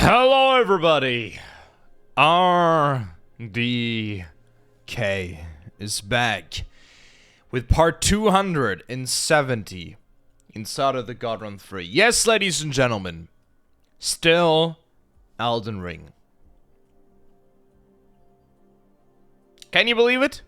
Hello everybody! RDK is back with part 270 inside of the God Run 3. Yes, ladies and gentlemen, still Elden Ring. Can you believe it?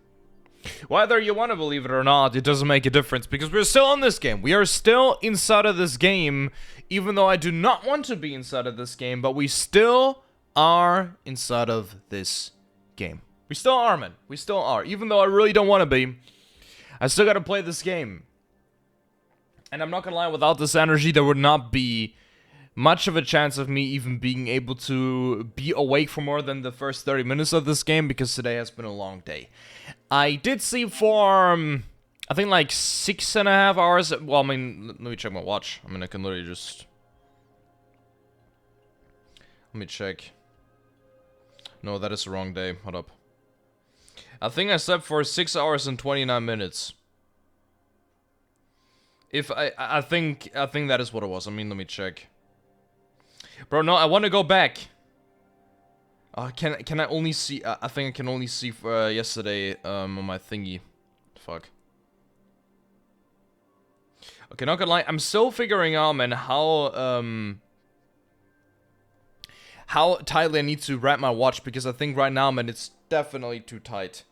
Whether you want to believe it or not, it doesn't make a difference because we're still in this game. We are still inside of this game, even though I do not want to be inside of this game, but we still are inside of this game. We still are, man. We still are. Even though I really don't want to be, I still gotta play this game. And I'm not gonna lie, without this energy, there would not be much of a chance of me even being able to be awake for more than the first 30 minutes of this game, because today has been a long day. I did sleep for, I think like 6.5 hours. Well, I mean, let me check my watch. I mean, I can literally just... Let me check. No, that is the wrong day. Hold up. I think I slept for 6 hours and 29 minutes. If I think that is what it was. I mean, let me check. Bro, no, I want to go back. Can I only see? I think I can only see yesterday on my thingy. Fuck. Okay, not gonna lie, I'm still figuring out, man, how tightly I need to wrap my watch, because I think right now, man, it's definitely too tight.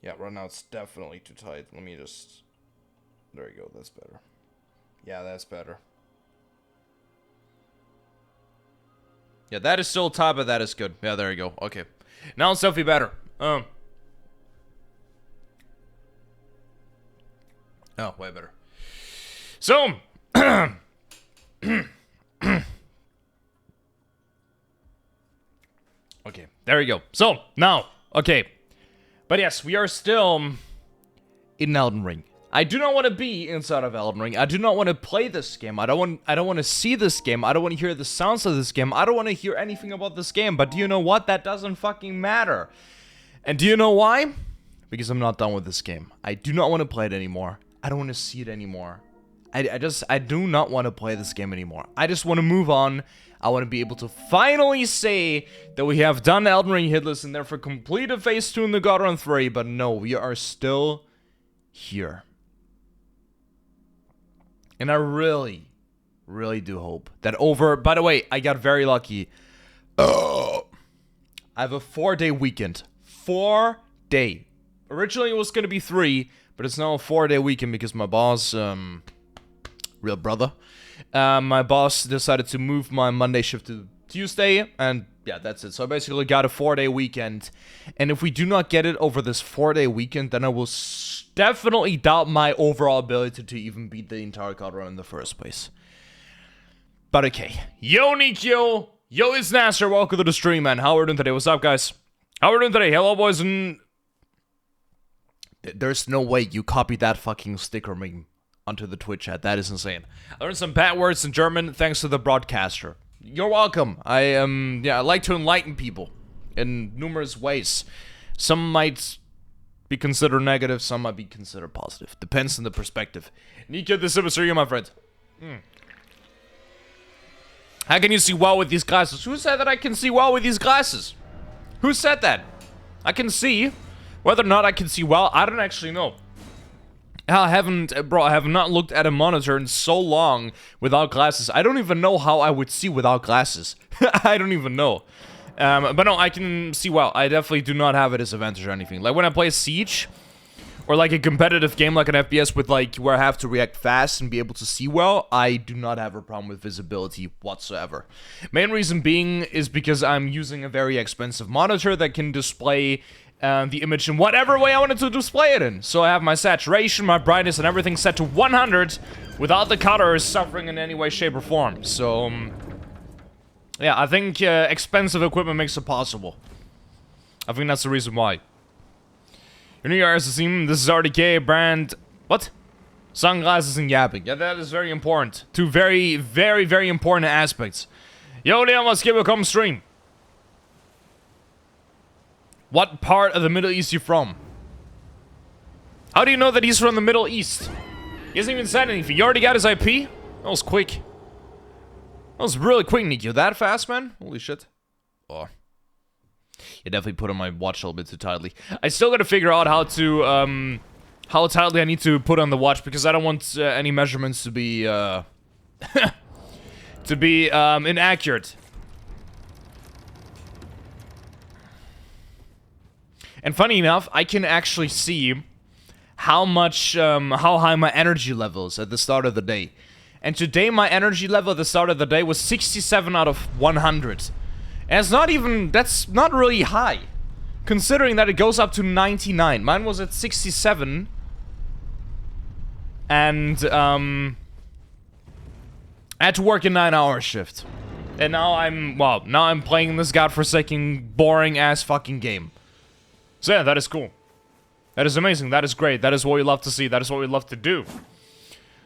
Yeah, right now it's definitely too tight. Let me just... There you go, that's better. Yeah, that's better. Yeah, that is still tight, but that is good. Yeah, there you go. Okay. Now it's definitely better. Oh, way better. So... Okay, there you go. So, now, okay. But yes, we are still in Elden Ring. I do not want to be inside of Elden Ring. I do not want to play this game. I don't want to see this game. I don't want to hear the sounds of this game. I don't want to hear anything about this game. But do you know what? That doesn't fucking matter. And do you know why? Because I'm not done with this game. I do not want to play it anymore. I don't want to see it anymore. I do not want to play this game anymore. I just want to move on. I want to be able to finally say that we have done Elden Ring hitless and therefore completed Phase 2 in the God Run 3. But no, we are still here. And I really, really do hope that over... By the way, I got very lucky. I have a 4-day weekend. 4-day. Originally it was going to be 3, but it's now a 4-day weekend because my boss... real brother. My boss decided to move my Monday shift to Tuesday, and yeah, that's it. So I basically got a 4-day weekend, and if we do not get it over this 4-day weekend, then I will definitely doubt my overall ability to even beat the entire God Run in the first place. But okay. Yo, Nikyo! Yo, it's Nasser. Welcome to the stream, man. How are we doing today? What's up, guys? How are we doing today? Hello, boys, and... There's no way you copied that fucking sticker meme onto the Twitch chat. That is insane. I learned some bad words in German thanks to the broadcaster. You're welcome. I like to enlighten people in numerous ways. Some might be considered negative, some might be considered positive. Depends on the perspective. Nika the Sibasuriya, my friend. How can you see well with these glasses? Who said that I can see well with these glasses? Who said that? I can see. Whether or not I can see well, I don't actually know. I have not looked at a monitor in so long without glasses. I don't even know how I would see without glasses. I don't even know. But no, I can see well. I definitely do not have it as advantage or anything. Like when I play Siege, or like a competitive game like an FPS with like where I have to react fast and be able to see well, I do not have a problem with visibility whatsoever. Main reason being is because I'm using a very expensive monitor that can display the image in whatever way I wanted to display it in. So I have my saturation, my brightness, and everything set to 100 without the colors suffering in any way, shape, or form. So, yeah, I think expensive equipment makes it possible. I think that's the reason why. Your new year is team. This is RDK brand. What? Sunglasses and yapping. Yeah, that is very important. Two very, very, very important aspects. Yo, Leon, let's give a come stream. What part of the Middle East you from? How do you know that he's from the Middle East? He hasn't even said anything. You already got his IP? That was quick. That was really quick, Nick. You're that fast, man? Holy shit. Oh. You definitely put on my watch a little bit too tightly. I still gotta figure out how to, how tightly I need to put on the watch, because I don't want any measurements to be, to be, inaccurate. And funny enough, I can actually see how much, how high my energy level is at the start of the day. And today my energy level at the start of the day was 67 out of 100. And it's not even, that's not really high. Considering that it goes up to 99. Mine was at 67. And, I had to work a 9-hour shift. And now I'm playing this godforsaken, boring-ass fucking game. So yeah, that is cool. That is amazing. That is great. That is what we love to see. That is what we love to do.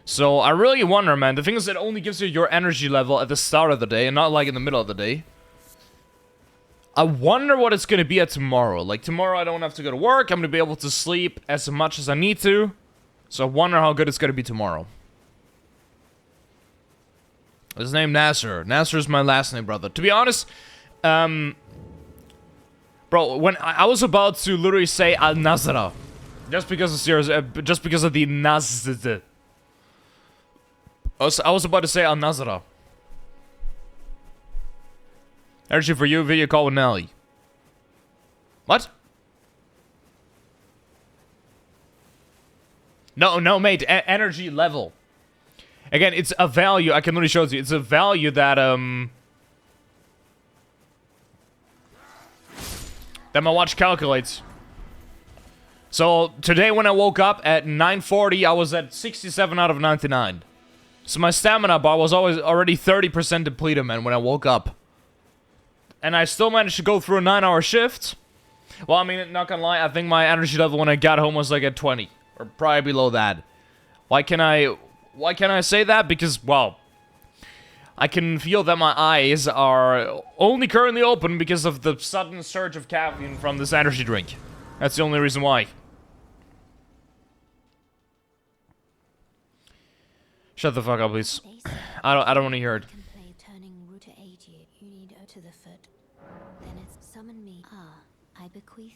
So I really wonder, man. The thing is, it only gives you your energy level at the start of the day and not like in the middle of the day. I wonder what it's going to be at tomorrow. Like tomorrow I don't have to go to work. I'm going to be able to sleep as much as I need to. So I wonder how good it's going to be tomorrow. His name Nasser. Nasser is my last name, brother. To be honest, bro, when I was about to literally say Al-Nazra, just because of serious, just because of the Nazr. I was about to say Al-Nazra. Energy for you, video call with Nelly. What? No, mate. Energy level. Again, it's a value. I can literally show it to you. It's a value that that my watch calculates. So today when I woke up at 9:40, I was at 67 out of 99. So my stamina bar was already 30% depleted, man, when I woke up. And I still managed to go through a 9-hour shift. Well, I mean, not gonna lie, I think my energy level when I got home was like at 20. Or probably below that. Why can I say that? Because, well, I can feel that my eyes are only currently open because of the sudden surge of caffeine from this energy drink. That's the only reason why. Shut the fuck up, please. I don't want to hear it. Summon me. I bequeathed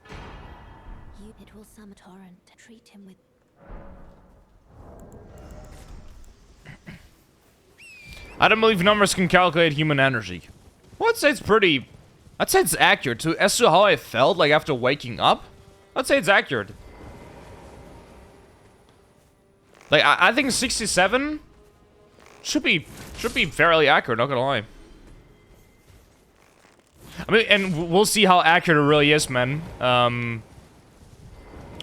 you. It will summon torrent. Treat him with. I don't believe numbers can calculate human energy. Well, I'd say it's pretty. I'd say it's accurate to as to how I felt like after waking up. I'd say it's accurate. Like I think 67 should be fairly accurate. Not gonna lie. I mean, and we'll see how accurate it really is, man.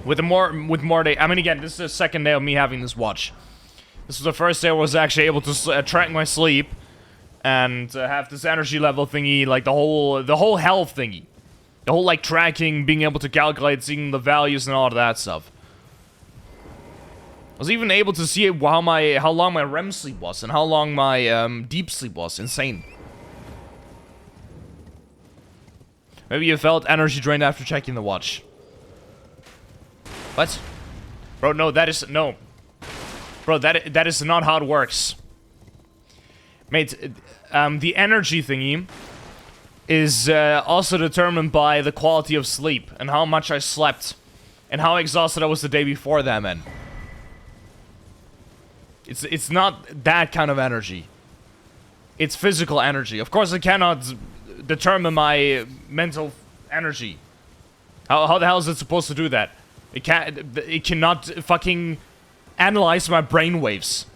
With more day. I mean, again, this is the second day of me having this watch. This was the first day I was actually able to track my sleep and have this energy level thingy, like the whole health thingy, the whole like tracking, being able to calculate, seeing the values and all of that stuff. I was even able to see how long my REM sleep was and how long my deep sleep was. Insane. Maybe you felt energy drained after checking the watch. What? Bro, no, that is... No. Bro, that is not how it works. Mate, the energy thingy is also determined by the quality of sleep and how much I slept and how exhausted I was the day before that, man. It's not that kind of energy. It's physical energy. Of course, I cannot determine my mental energy. How the hell is it supposed to do that? It cannot fucking analyze my brain waves.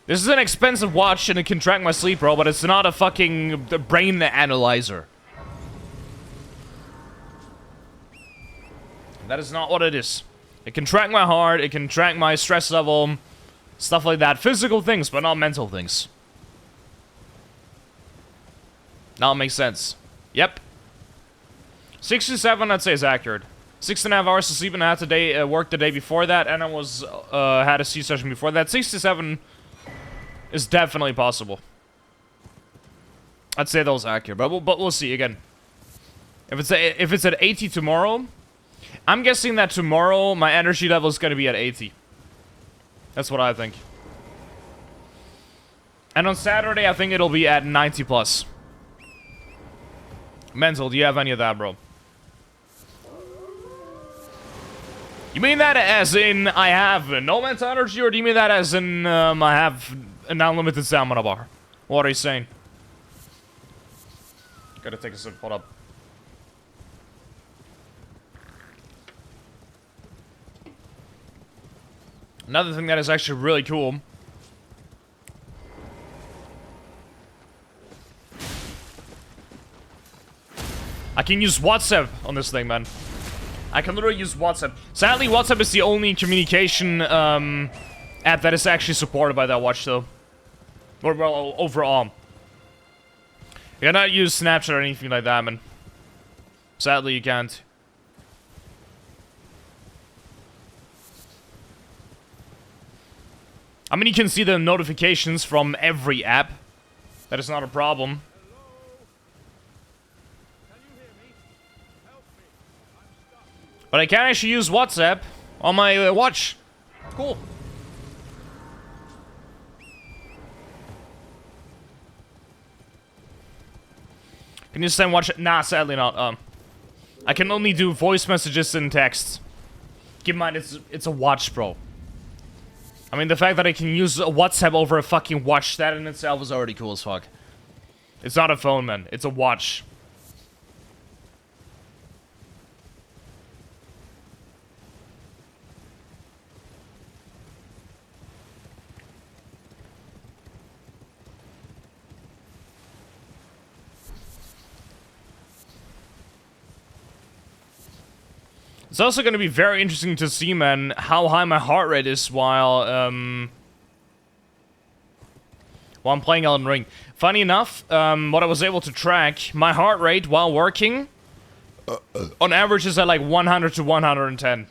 This is an expensive watch and it can track my sleep, bro, but it's not a fucking brain analyzer. That is not what it is. It can track my heart, it can track my stress level, stuff like that. Physical things, but not mental things. Now it makes sense. Yep. 67, I'd say, is accurate. 6.5 hours of sleep and I had to work the day before that, and I was had a C-session before that. 67 is definitely possible. I'd say that was accurate, but we'll see again. If it's at 80 tomorrow, I'm guessing that tomorrow my energy level is going to be at 80. That's what I think. And on Saturday, I think it'll be at 90 plus. Mental, do you have any of that, bro? You mean that as in I have no mental energy, or do you mean that as in I have an unlimited stamina bar? What are you saying? Gotta take a sip, hold up. Another thing that is actually really cool. I can use WhatsApp on this thing, man. I can literally use WhatsApp. Sadly, WhatsApp is the only communication app that is actually supported by that watch, though. Or, well, overall. You cannot use Snapchat or anything like that, man. Sadly, you can't. I mean, you can see the notifications from every app. That is not a problem. But I can actually use WhatsApp on my watch. Cool. Can you send watch? Nah, sadly not. I can only do voice messages and text. Keep in mind, it's a watch, bro. I mean, the fact that I can use WhatsApp over a fucking watch, that in itself is already cool as fuck. It's not a phone, man. It's a watch. It's also going to be very interesting to see, man, how high my heart rate is while I'm playing Elden Ring. Funny enough, what I was able to track, my heart rate while working, on average is at like 100 to 110.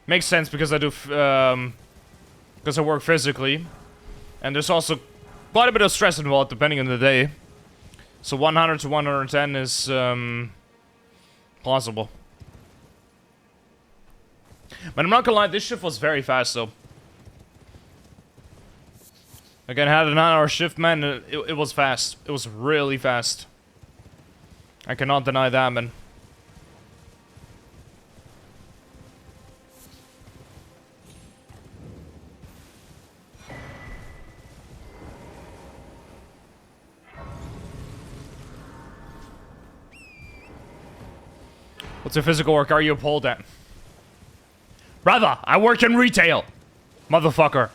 Makes sense because I do, because I work physically. And there's also quite a bit of stress involved depending on the day. So 100 to 110 is, plausible. But I'm not gonna lie, this shift was very fast, though. Again, I had a 9-hour shift, man. It was fast. It was really fast. I cannot deny that, man. What's your physical work? Are you a pole dance? Brother, I work in retail. Motherfucker.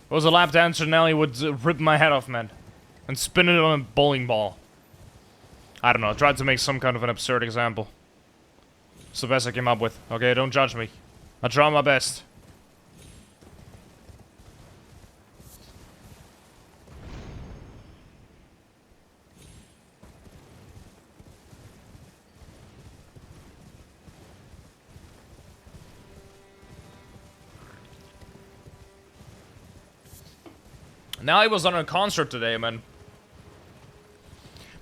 If I was a lap dancer, Nelly would rip my head off, man. And spin it on a bowling ball. I don't know, I tried to make some kind of an absurd example. It's the best I came up with. Okay, don't judge me. I try my best. Now I was on a concert today, man.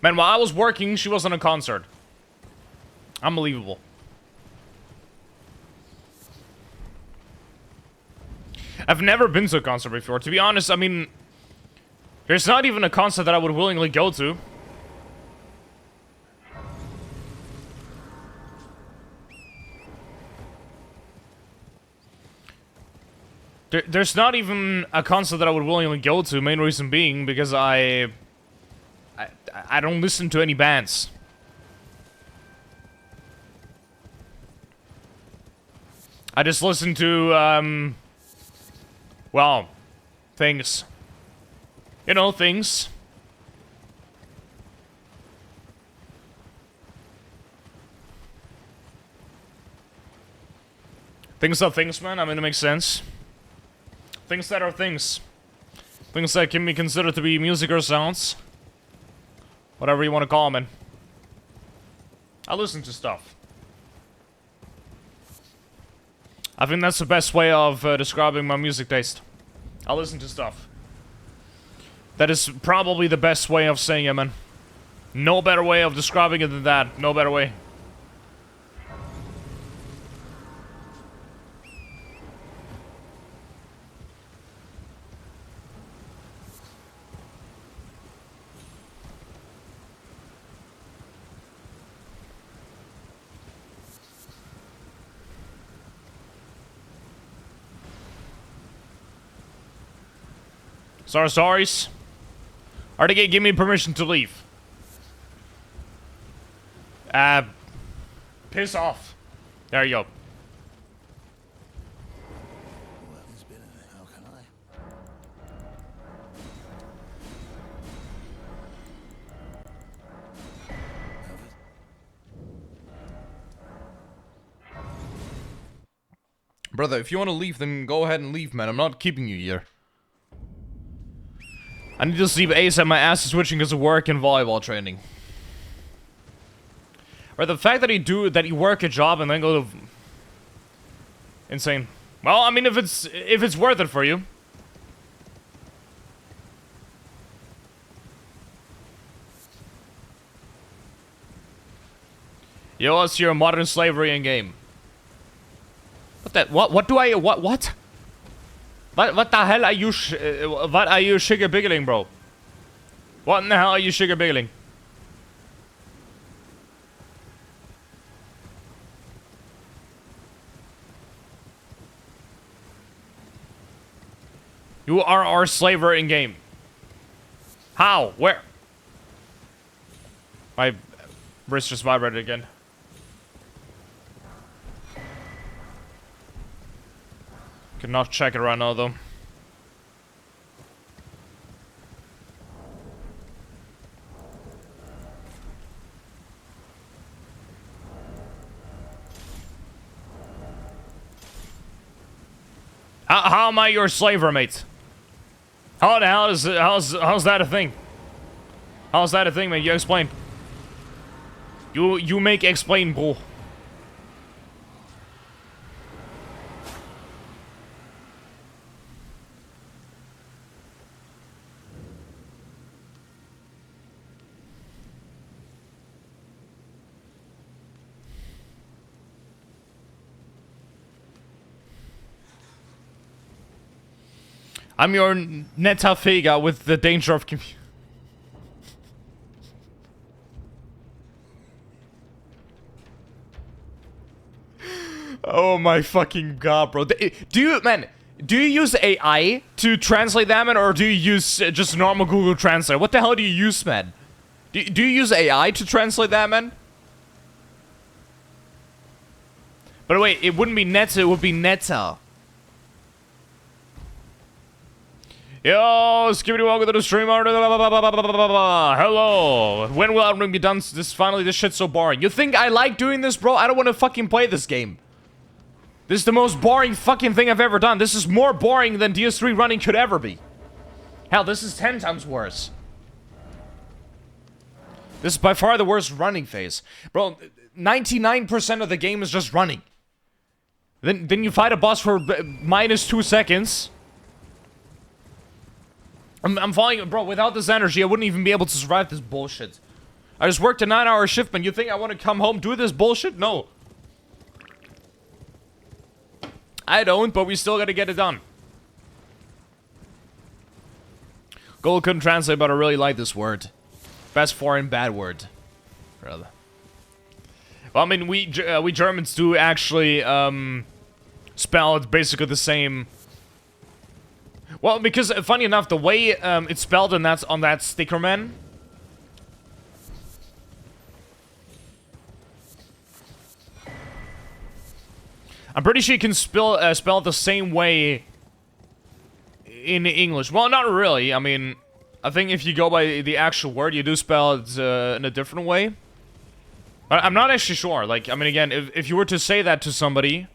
Man, while I was working, she was on a concert. Unbelievable. I've never been to a concert before. To be honest, I mean, there's not even a concert that I would willingly go to. There's not even a concert that I would willingly go to, main reason being because I don't listen to any bands. I just listen to, well, things. You know, things. Things are things, man. I mean, it makes sense. Things that are things. Things that can be considered to be music or sounds. Whatever you want to call them, man. I listen to stuff. I think that's the best way of describing my music taste. I listen to stuff. That is probably the best way of saying it, man. No better way of describing it than that. No better way. Sorries. Are they gonna give me permission to leave? Piss off. There you go. Well, it's been how can I? Have it? Brother, if you want to leave, then go ahead and leave, man. I'm not keeping you here. I need to sleep ASAP. My ass is twitching because of work and volleyball training. Or the fact that you work a job and then go to... Insane. Well, I mean, if it's worth it for you. Yo, let's hear modern slavery in game. What do I, what? What the hell are you, what are you sugar-biggling, bro? What in the hell are you sugar-biggling? You are our slaver in game. How? Where? My wrist just vibrated again. Could not check it right now, though. How am I your slaver, mate? How the hell is how's that a thing? How's that a thing, mate? You explain. You make explain, bro. I'm your Neta Figa with the danger of Oh my fucking god, bro. Do you use AI to translate that, man, or do you use just normal Google Translate? What the hell do you use, man? Do you use AI to translate that, man? But wait, it wouldn't be Neta, it would be Neta. Yo, skibbity welcome to the stream. Hello. When will Elden Ring be done? This shit's so boring. You think I like doing this, bro? I don't want to fucking play this game. This is the most boring fucking thing I've ever done. This is more boring than DS3 running could ever be. Hell, this is 10 times worse. This is by far the worst running phase. Bro, 99% of the game is just running. Then you fight a boss for -2 seconds. I'm falling, bro, without this energy, I wouldn't even be able to survive this bullshit. I just worked a 9-hour shift, man. You think I want to come home, do this bullshit? No. I don't, but we still gotta get it done. Google couldn't translate, but I really like this word. Best foreign bad word. Rather. Well, I mean, we Germans do actually, spell it basically the same. Well, because, funny enough, the way it's spelled on that sticker, man. I'm pretty sure you can spell it the same way in English. Well, not really. I mean, I think if you go by the actual word, you do spell it in a different way. But I'm not actually sure. Like, I mean, again, if you were to say that to somebody...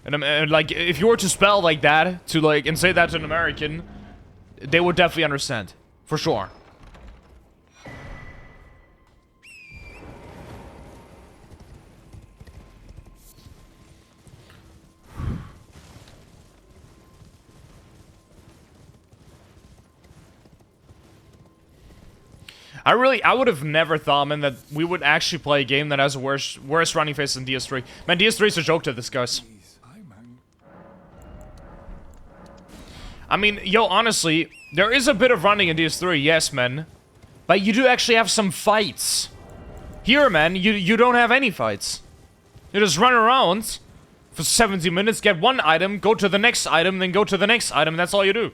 And like, if you were to spell like that, and say that to an American, they would definitely understand. For sure. I would have never thought, man, that we would actually play a game that has a worse running face than DS3. Man, DS3 is a joke to this, guys. I mean, yo, honestly, there is a bit of running in DS3, yes, man. But you do actually have some fights. Here, man, you don't have any fights. You just run around, for 70 minutes, get one item, go to the next item, then go to the next item, that's all you do.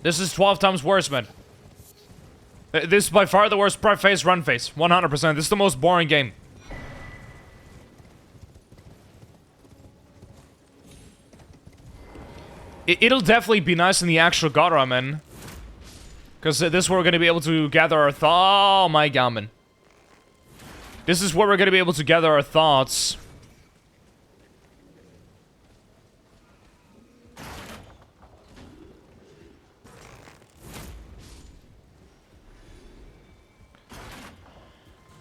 This is 12 times worse, man. This is by far the worst prep phase, run phase. 100%. This is the most boring game. It'll definitely be nice in the actual God Run, man. Because this is where we're going to be able to gather our thoughts. Oh my god, man. This is where we're going to be able to gather our thoughts.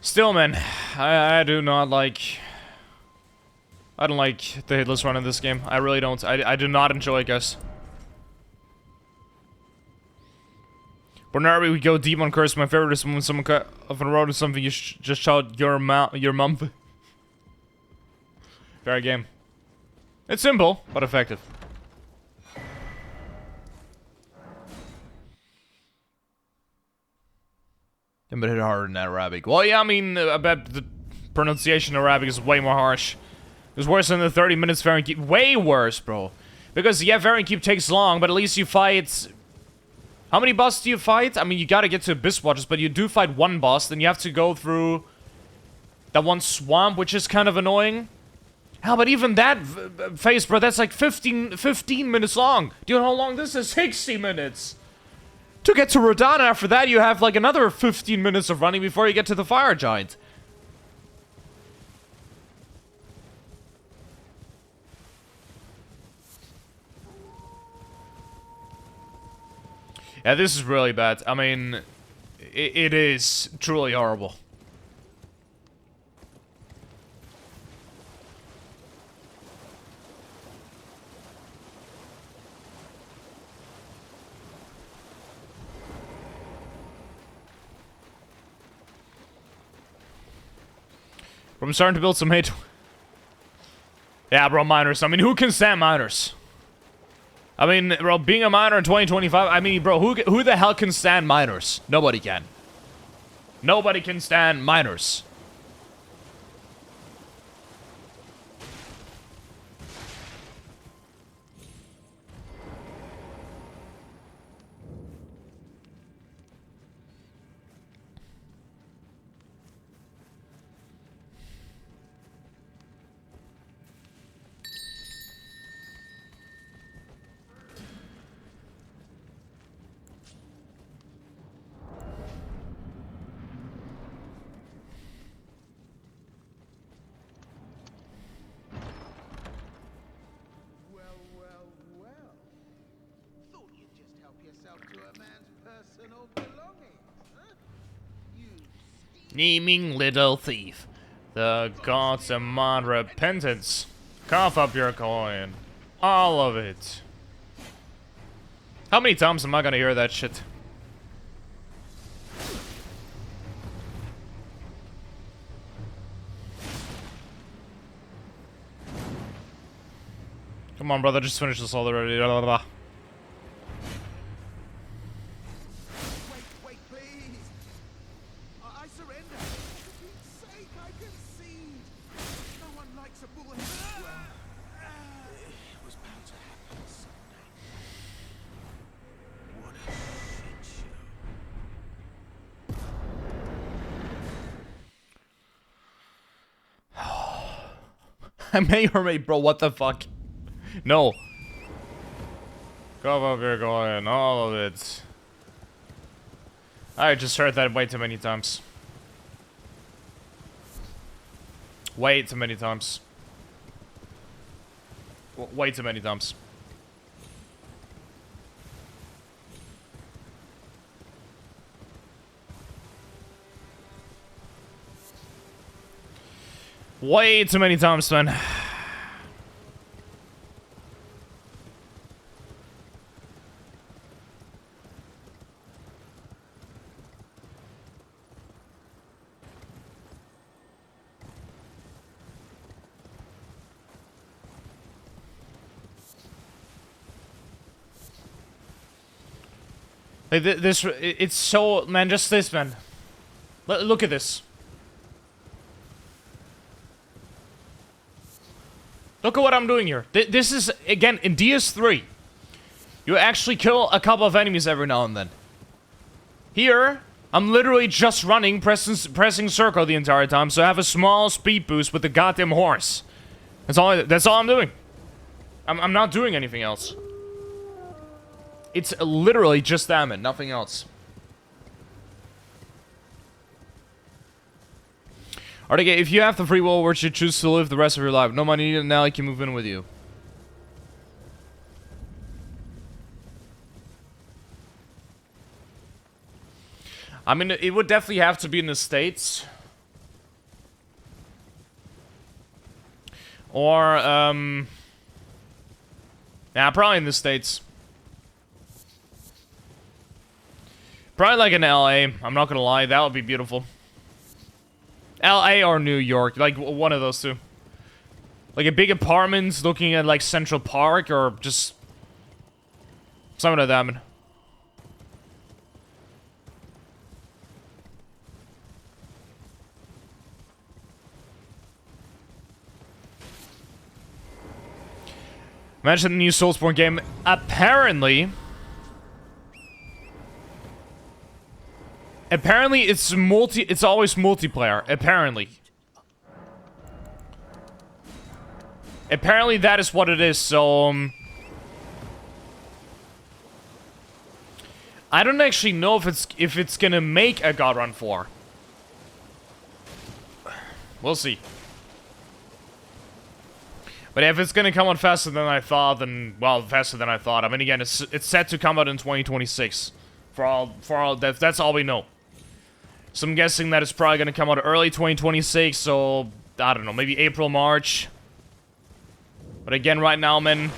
Still, man, I do not like... I don't like the hitless run in this game. I really don't. I do not enjoy it, guys. Whenever we go deep on curse, my favorite is when someone cut off on a road or something, you just shout your mum. Fair game. It's simple, but effective. I'm gonna hit harder than Arabic. Well, yeah, I mean, I bet the pronunciation of Arabic is way more harsh. It's worse than the 30 minutes Fair and Keep. Way worse, bro. Because, yeah, Fair and Keep takes long, but at least you fight... How many bosses do you fight? I mean, you gotta get to Abyss Watchers, but you do fight one boss, then you have to go through... that one swamp, which is kind of annoying. Hell, but even that phase, bro, that's like 15 minutes long. Do you know how long this is? 60 minutes! To get to Rodana, after that, you have like another 15 minutes of running before you get to the Fire Giant. Yeah, this is really bad. I mean, it is truly horrible. I'm starting to build some hate. Yeah, bro, miners. I mean, who can stand miners? I mean, bro, being a miner in 2025, I mean, bro, who the hell can stand miners? Nobody can. Nobody can stand miners. Naming little thief. The gods demand repentance. Cough up your coin. All of it. How many times am I gonna hear that shit? Come on, brother, just finish this all already. Blah, blah, blah. I may or may, bro, what the fuck? No. Go up here, going, all of it. I just heard that way too many times. Way too many times. Way too many times. Way too many times, man. Like it's so, man, just this, man. Look at this. Look at what I'm doing here. This is, again, in DS3. You actually kill a couple of enemies every now and then. Here, I'm literally just running, pressing circle the entire time, so I have a small speed boost with the goddamn horse. That's all I'm doing. I'm not doing anything else. It's literally just damage, nothing else. Alright, if you have the free will, would you choose to live the rest of your life? No money needed, now I can move in with you. I mean, it would definitely have to be in the States. Or, yeah, probably in the States. Probably like in LA, I'm not gonna lie, that would be beautiful. LA or New York, like one of those two. Like a big apartment looking at like Central Park or just something like that. Imagine the new Soulsborne game. Apparently, it's always multiplayer. Apparently that is what it is. So I don't actually know if it's gonna make a God Run 4. We'll see. But if it's gonna come out faster than I thought, then, well, faster than I thought. I mean, again, it's set to come out in 2026. For all that's all we know. So I'm guessing that it's probably gonna come out early 2026. So I don't know, maybe April, March. But again, right now, man,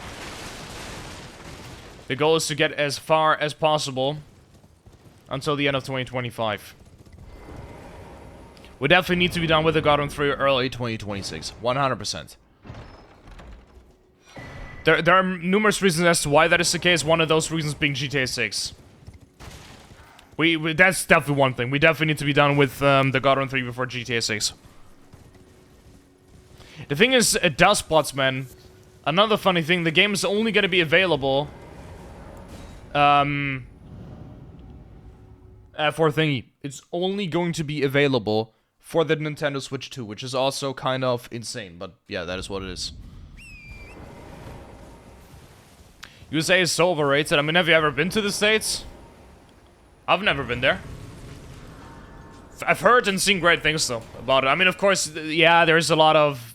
the goal is to get as far as possible until the end of 2025. We definitely need to be done with the God Run 3 early 2026, 100%. There are numerous reasons as to why that is the case. One of those reasons being GTA 6. That's definitely one thing. We definitely need to be done with the God Run 3 before GTA 6. The thing is, Dustplots, man. Another funny thing, the game is only going to be available for thingy. It's only going to be available for the Nintendo Switch 2, which is also kind of insane. But yeah, that is what it is. USA is so overrated. I mean, have you ever been to the States? I've never been there. I've heard and seen great things, though, about it. I mean, of course, yeah, there's a lot of...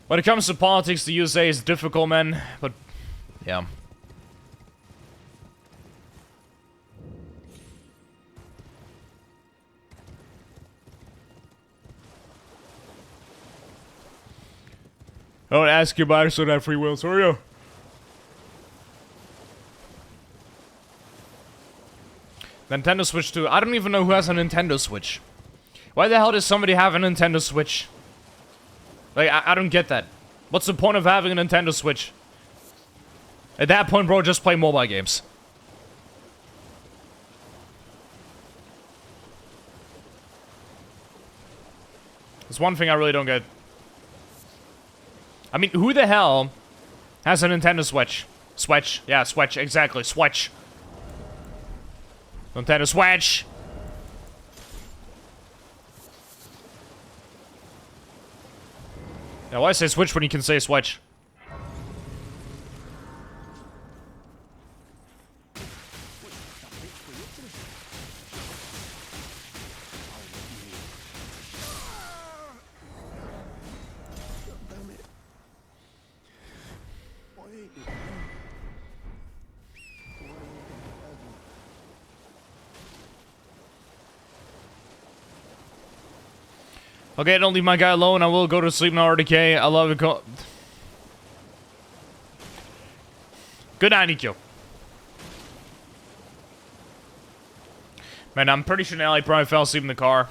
When it comes to politics, the USA is difficult, man. But, yeah. I would ask you about it so that free will, sorry. You. Nintendo Switch 2. I don't even know who has a Nintendo Switch. Why the hell does somebody have a Nintendo Switch? Like, I don't get that. What's the point of having a Nintendo Switch? At that point, bro, just play mobile games. There's one thing I really don't get. I mean, who the hell has a Nintendo Switch? Switch. Yeah, Switch. Exactly. Switch. Nintendo Switch. Now, why say Switch when you can say Switch? Okay, don't leave my guy alone. I will go to sleep now, RDK. I love it. Good night, Nikyo. Man, I'm pretty sure Nelly probably fell asleep in the car.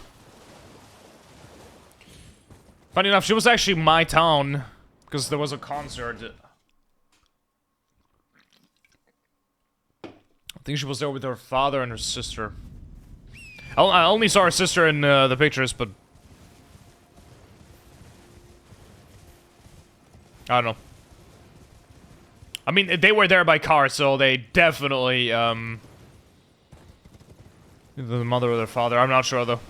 Funny enough, she was actually in my town because there was a concert. I think she was there with her father and her sister. I only saw her sister in the pictures, but... I don't know. I mean, they were there by car, so they definitely, the mother or their father. I'm not sure, though.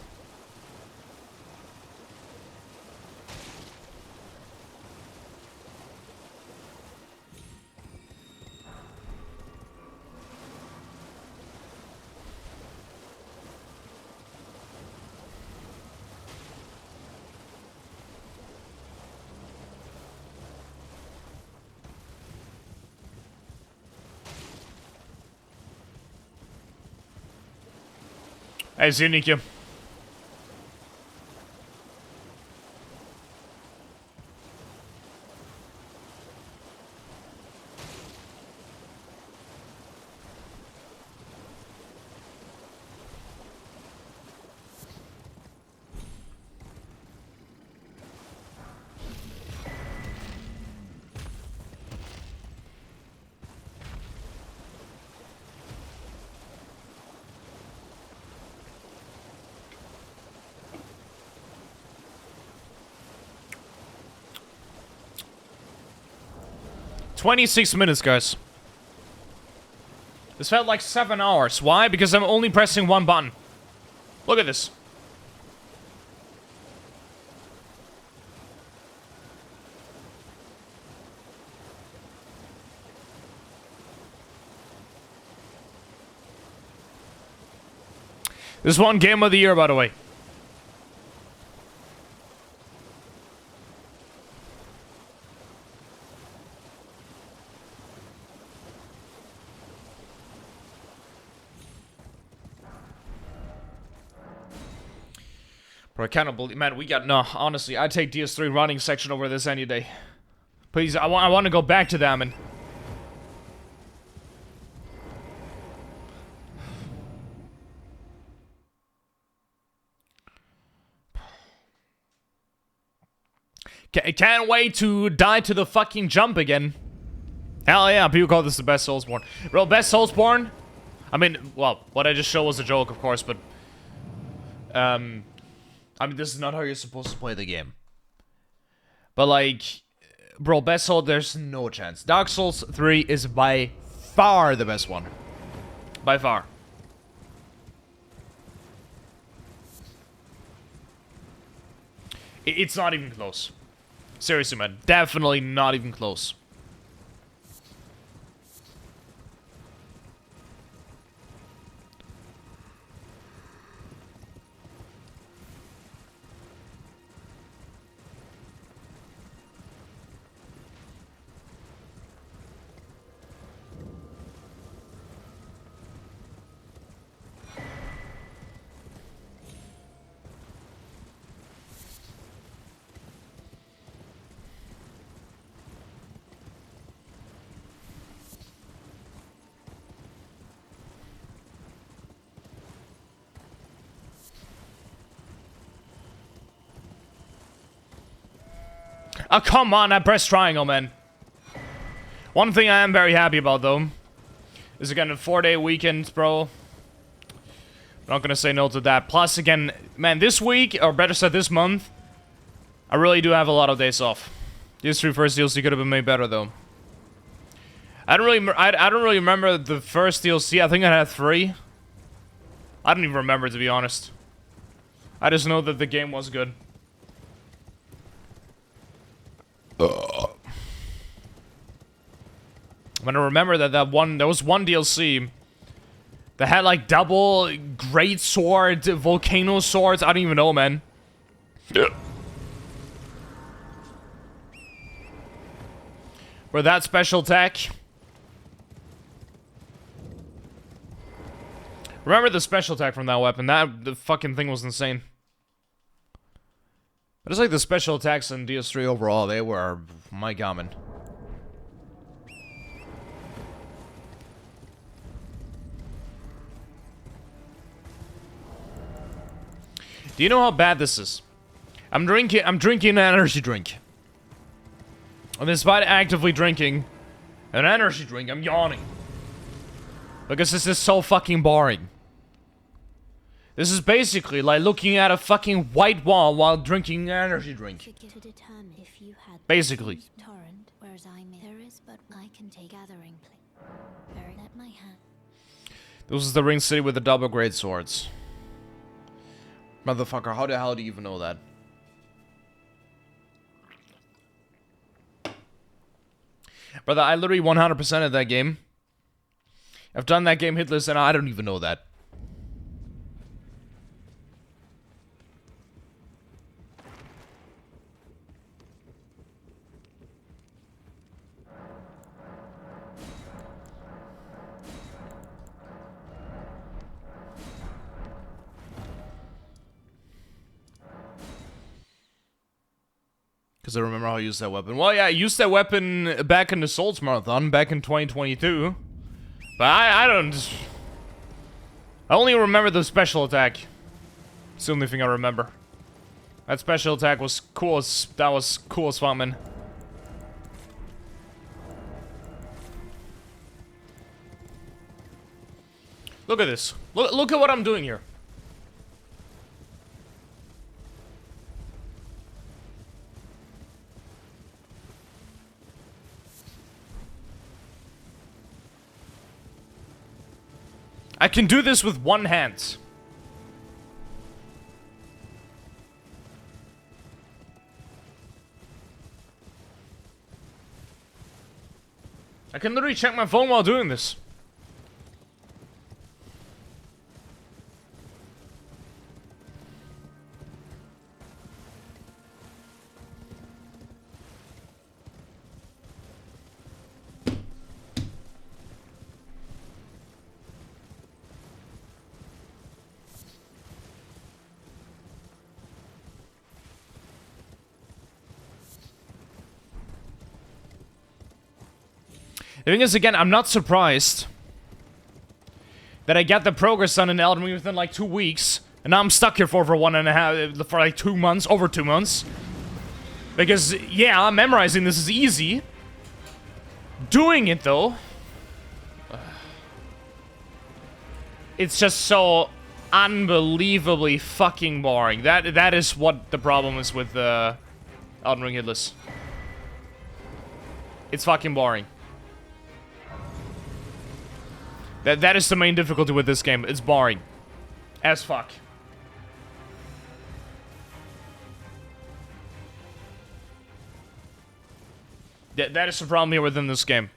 Hey, see you, Nikki. "26 minutes, guys. This felt like 7 hours. Why? Because I'm only pressing one button. Look at this. This one game of the year, by the way. Bro, I cannot believe, man, we got, no, honestly, I'd take DS3 running section over this any day. Please, I want to go back to them and... Can't wait to die to the fucking jump again. Hell yeah, people call this the best Soulsborne. Bro, best Soulsborne? I mean, well, what I just showed was a joke, of course, but... I mean, this is not how you're supposed to play the game. But, like... Bro, best Soul, there's no chance. Dark Souls 3 is by far the best one. By far. It's not even close. Seriously, man. Definitely not even close. Oh, come on, I pressed triangle, man. One thing I am very happy about, though, is, again, a 4-day weekend, bro. I'm not gonna say no to that. Plus, again, man, this week, or better said, this month, I really do have a lot of days off. These 3 first DLC could have been made better, though. I don't really remember the first DLC. I think I had 3. I don't even remember, to be honest. I just know that the game was good. When I remember that there was one DLC that had like double great sword, volcano swords. I don't even know, man. Yeah. Where that special attack. Remember the special attack from that weapon? The fucking thing was insane. But it's like the special attacks in DS3 overall, they were, my god, man. Do you know how bad this is? I'm drinking an energy drink. And despite actively drinking an energy drink, I'm yawning. Because this is so fucking boring. This is basically like looking at a fucking white wall while drinking an energy drink. To determine if you had Basically. torrent, whereas I may. There is, but I can take gathering place. Very let my hand. This is the ring city with the double great swords. Motherfucker, how the hell do you even know that? Brother, I literally 100% of that game. I've done that game hitless and I don't even know that. Because I remember how I used that weapon. Well, yeah, I used that weapon back in the Souls Marathon, back in 2022. But I don't... I only remember the special attack. It's the only thing I remember. That special attack was cool as... That was cool as fuck, man. Look at this. Look at what I'm doing here. I can do this with one hand. I can literally check my phone while doing this. The thing is, again, I'm not surprised that I got the progress done in Elden Ring within like 2 weeks, and now I'm stuck here for 1.5, for like 2 months, over 2 months. Because, yeah, memorizing this is easy. Doing it, though, it's just so unbelievably fucking boring. That is what the problem is with Elden Ring hitless. It's fucking boring. That is the main difficulty with this game. It's boring. As fuck. That is the problem here within this game.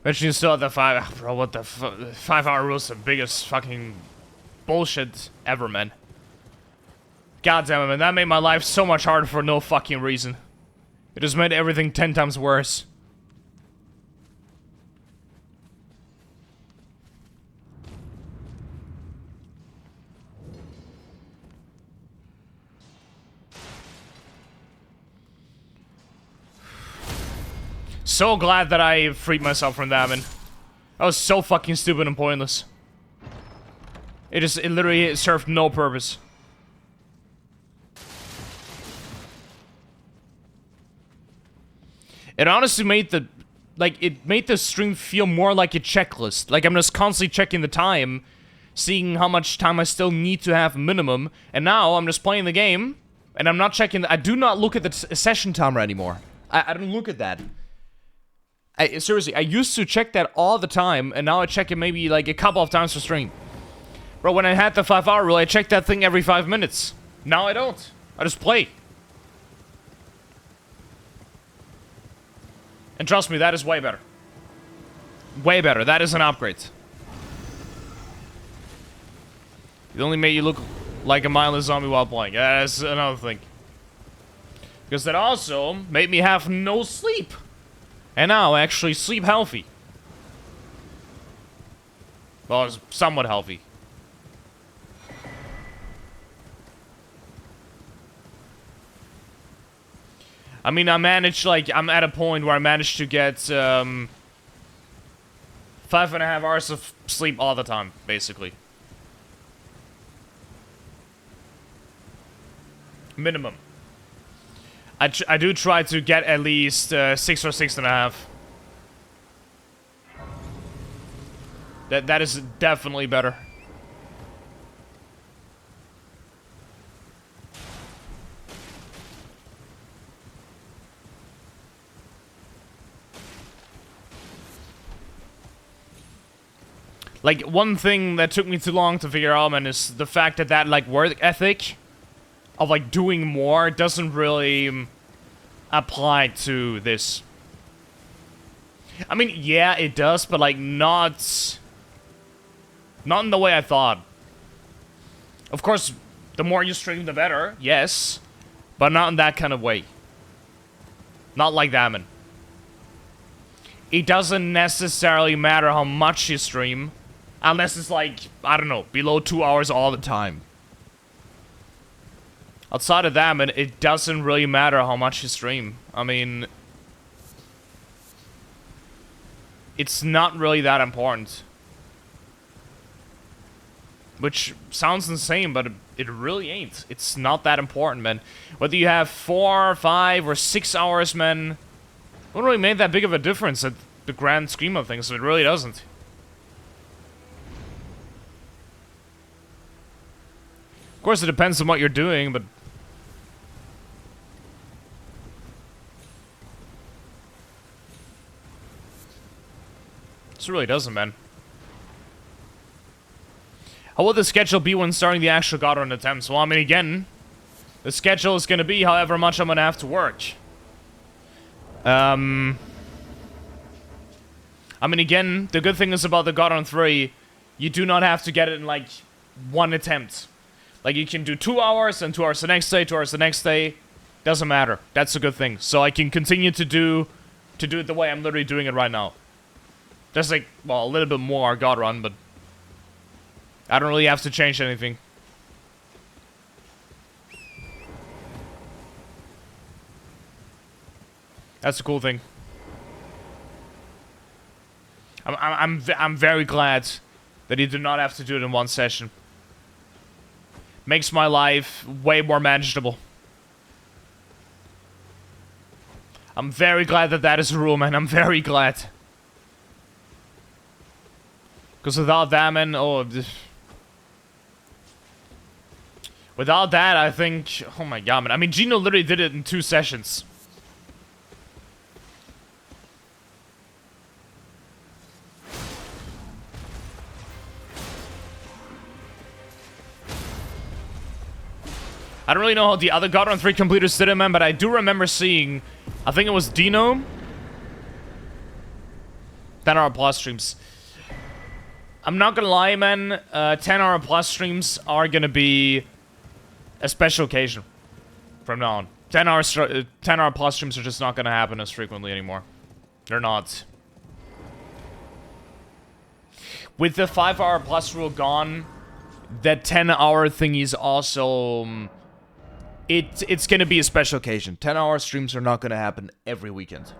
Imagine you still at the 5... Bro, what the 5-hour rule is the biggest fucking bullshit ever, man. God damn it, man. That made my life so much harder for no fucking reason. It just made everything 10 times worse. So glad that I freed myself from that, man. That was so fucking stupid and pointless. It literally served no purpose. It honestly made the... Like, it made the stream feel more like a checklist. Like, I'm just constantly checking the time, seeing how much time I still need to have minimum, and now I'm just playing the game, and I'm not checking... I do not look at the session timer anymore. I don't look at that. Seriously, I used to check that all the time, and now I check it maybe like a couple of times per stream. Bro, when I had the 5-hour rule, I checked that thing every 5 minutes. Now I don't. I just play. And trust me, that is way better. Way better. That is an upgrade. It only made you look like a mindless zombie while playing. That's another thing. Because that also made me have no sleep. And now I actually sleep healthy. Well, it's somewhat healthy. I mean, I managed, like, I'm at a point where I managed to get, 5.5 hours of sleep all the time, basically. Minimum. I do try to get at least 6 or 6.5. That is definitely better. Like, one thing that took me too long to figure out, man, is the fact that like, work ethic of, like, doing more doesn't really apply to this. I mean, yeah, it does, but, like, not in the way I thought. Of course, the more you stream, the better, yes, but not in that kind of way. Not like that, man. It doesn't necessarily matter how much you stream, unless it's, like, I don't know, below 2 hours all the time. Outside of that, man, it doesn't really matter how much you stream. I mean, it's not really that important. Which sounds insane, but it really ain't. It's not that important, man. Whether you have 4, 5, or 6 hours, man, it wouldn't really make that big of a difference at the grand scheme of things. It really doesn't. Of course, it depends on what you're doing, but this really doesn't, man. How will the schedule be when starting the actual Godrun attempts? Well, I mean, again, the schedule is going to be however much I'm going to have to work. I mean, again, the good thing is about the Godrun 3, you do not have to get it in, like, one attempt. Like, you can do 2 hours, and 2 hours the next day, 2 hours the next day. Doesn't matter. That's a good thing. So I can continue to do it the way I'm literally doing it right now. There's, like, well, a little bit more Godrun, but I don't really have to change anything. That's a cool thing. I'm very glad that you do not have to do it in one session. Makes my life way more manageable. I'm very glad that that is a rule, man. I'm very glad. Because without that, man, without that, I think, oh my god, man. I mean, Gino literally did it in 2 sessions. I don't really know how the other Godrun 3 completers did it, man, but I do remember seeing, I think it was Dino, 10-hour plus streams. I'm not gonna lie, man, 10-hour plus streams are gonna be a special occasion from now on. 10-hour plus streams are just not gonna happen as frequently anymore. They're not. With the 5-hour plus rule gone, that 10-hour thingy is also... It's gonna be a special occasion. 10-hour streams are not gonna happen every weekend.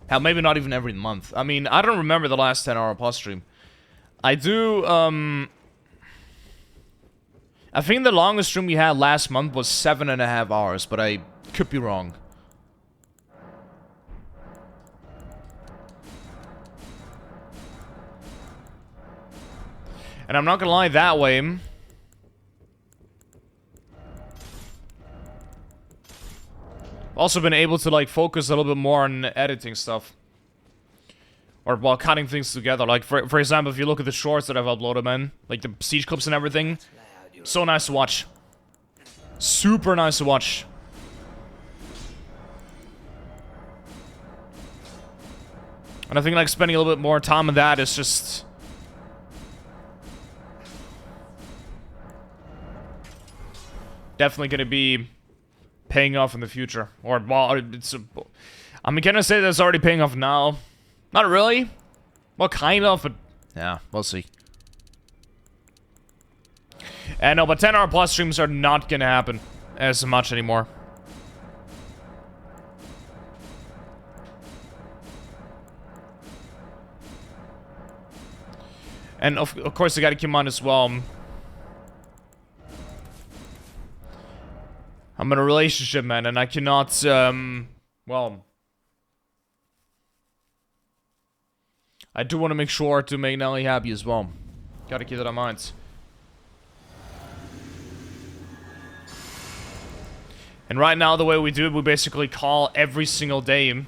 Hell, maybe not even every month. I mean, I don't remember the last 10-hour plus stream. I do, I think the longest stream we had last month was 7.5 hours, but I could be wrong. And I'm not gonna lie, that way... also been able to, like, focus a little bit more on editing stuff. Or, well, cutting things together. Like, for example, if you look at the shorts that I've uploaded, man. Like, the siege clips and everything. So nice to watch. Super nice to watch. And I think, like, spending a little bit more time on that is just... definitely gonna be... paying off in the future. Or, well, it's... I'm gonna say that it's already paying off now. Not really. Well, kind of, but... yeah, we'll see. And no, but 10-hour plus streams are not gonna happen as much anymore. And of course, I gotta keep in mind as well, I'm in a relationship, man, and I cannot, well, I do want to make sure to make Nelly happy as well. Gotta keep that in mind. And right now, the way we do it, we basically call every single day.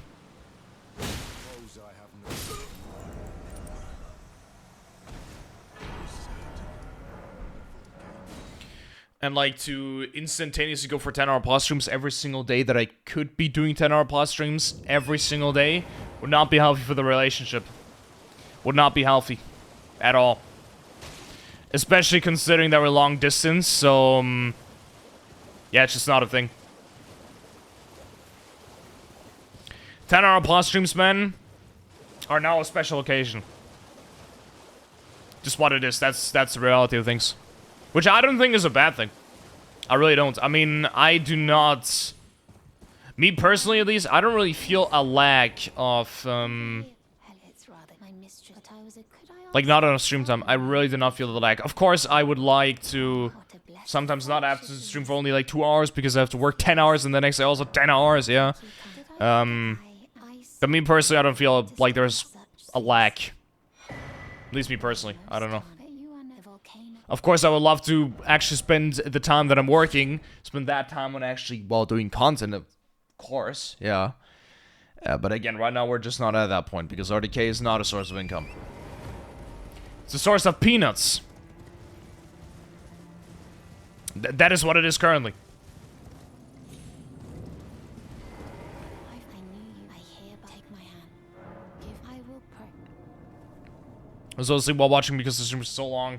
And like to instantaneously go for 10-hour plus streams every single day that I could be doing 10-hour plus streams every single day would not be healthy for the relationship. Would not be healthy at all. Especially considering that we're long distance, so yeah, it's just not a thing. 10-hour plus streams, man, are now a special occasion. Just what it is. That's the reality of things. Which I don't think is a bad thing. I really don't. I mean, I do not... Me personally, at least, I don't really feel a lack of, like, not on a stream time. I really do not feel the lack. Of course, I would like to sometimes not have to stream for only, like, 2 hours because I have to work 10 hours and the next day also 10 hours, yeah. But me personally, I don't feel like there's a lack. At least me personally. I don't know. Of course, I would love to actually spend the time that I'm working, spend that time on actually, well, doing content, of course, yeah. But again, right now we're just not at that point, because RDK is not a source of income. It's a source of peanuts. That is what it is currently. I was also while watching because the stream was so long.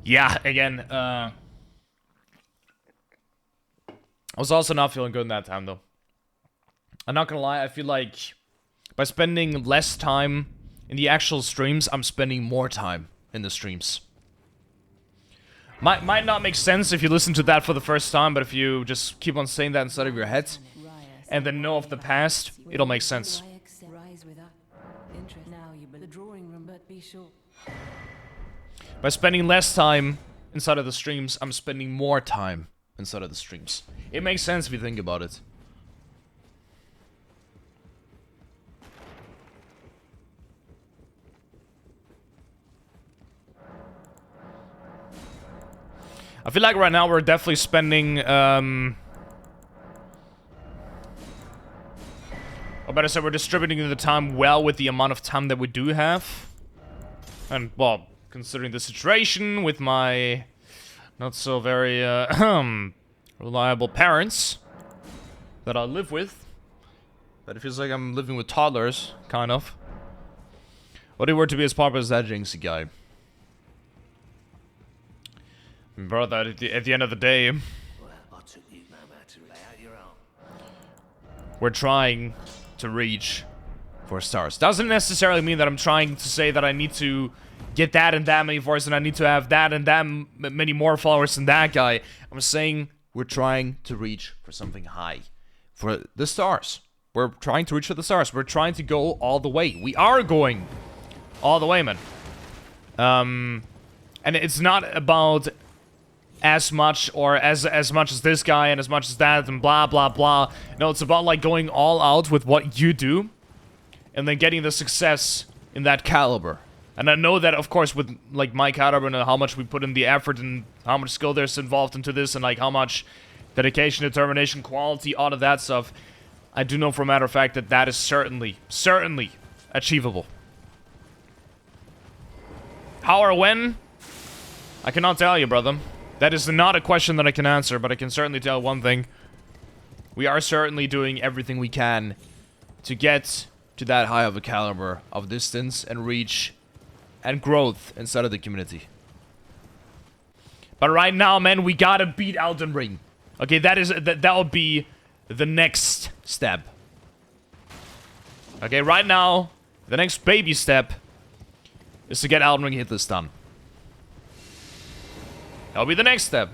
Yeah, again, I was also not feeling good in that time, though. I'm not gonna lie, I feel like by spending less time in the actual streams, I'm spending more time in the streams. Might not make sense if you listen to that for the first time, but if you just keep on saying that inside of your head, and then know of the past, it'll make sense. By spending less time inside of the streams, I'm spending more time inside of the streams. It makes sense if you think about it. I feel like right now we're definitely spending, or better said, we're distributing the time well with the amount of time that we do have. And, well, considering the situation with my not so very reliable parents that I live with. But it feels like I'm living with toddlers, kind of. What if you were to be as popular as that Jinxie guy? Bro, that at the end of the day, we're trying to reach for stars. Doesn't necessarily mean that I'm trying to say that I need to get that and that many followers and I need to have that and that many more followers than that guy. I'm saying we're trying to reach for something high. For the stars. We're trying to reach for the stars. We're trying to go all the way. We are going all the way, man. And it's not about as much or as much as this guy and as much as that and blah blah blah. No, it's about like going all out with what you do and then getting the success in that caliber. And I know that, of course, with like my caliber and how much we put in the effort and how much skill there's involved into this and like how much dedication, determination, quality, all of that stuff, I do know for a matter of fact that that is certainly achievable. How or when? I cannot tell you, brother. That is not a question that I can answer, but I can certainly tell one thing. We are certainly doing everything we can to get to that high of a caliber of distance and reach and growth inside of the community. But right now, man, we gotta beat Elden Ring. Okay, that will be the next step. Okay, right now, the next baby step is to get Elden Ring hit this done. That'll be the next step.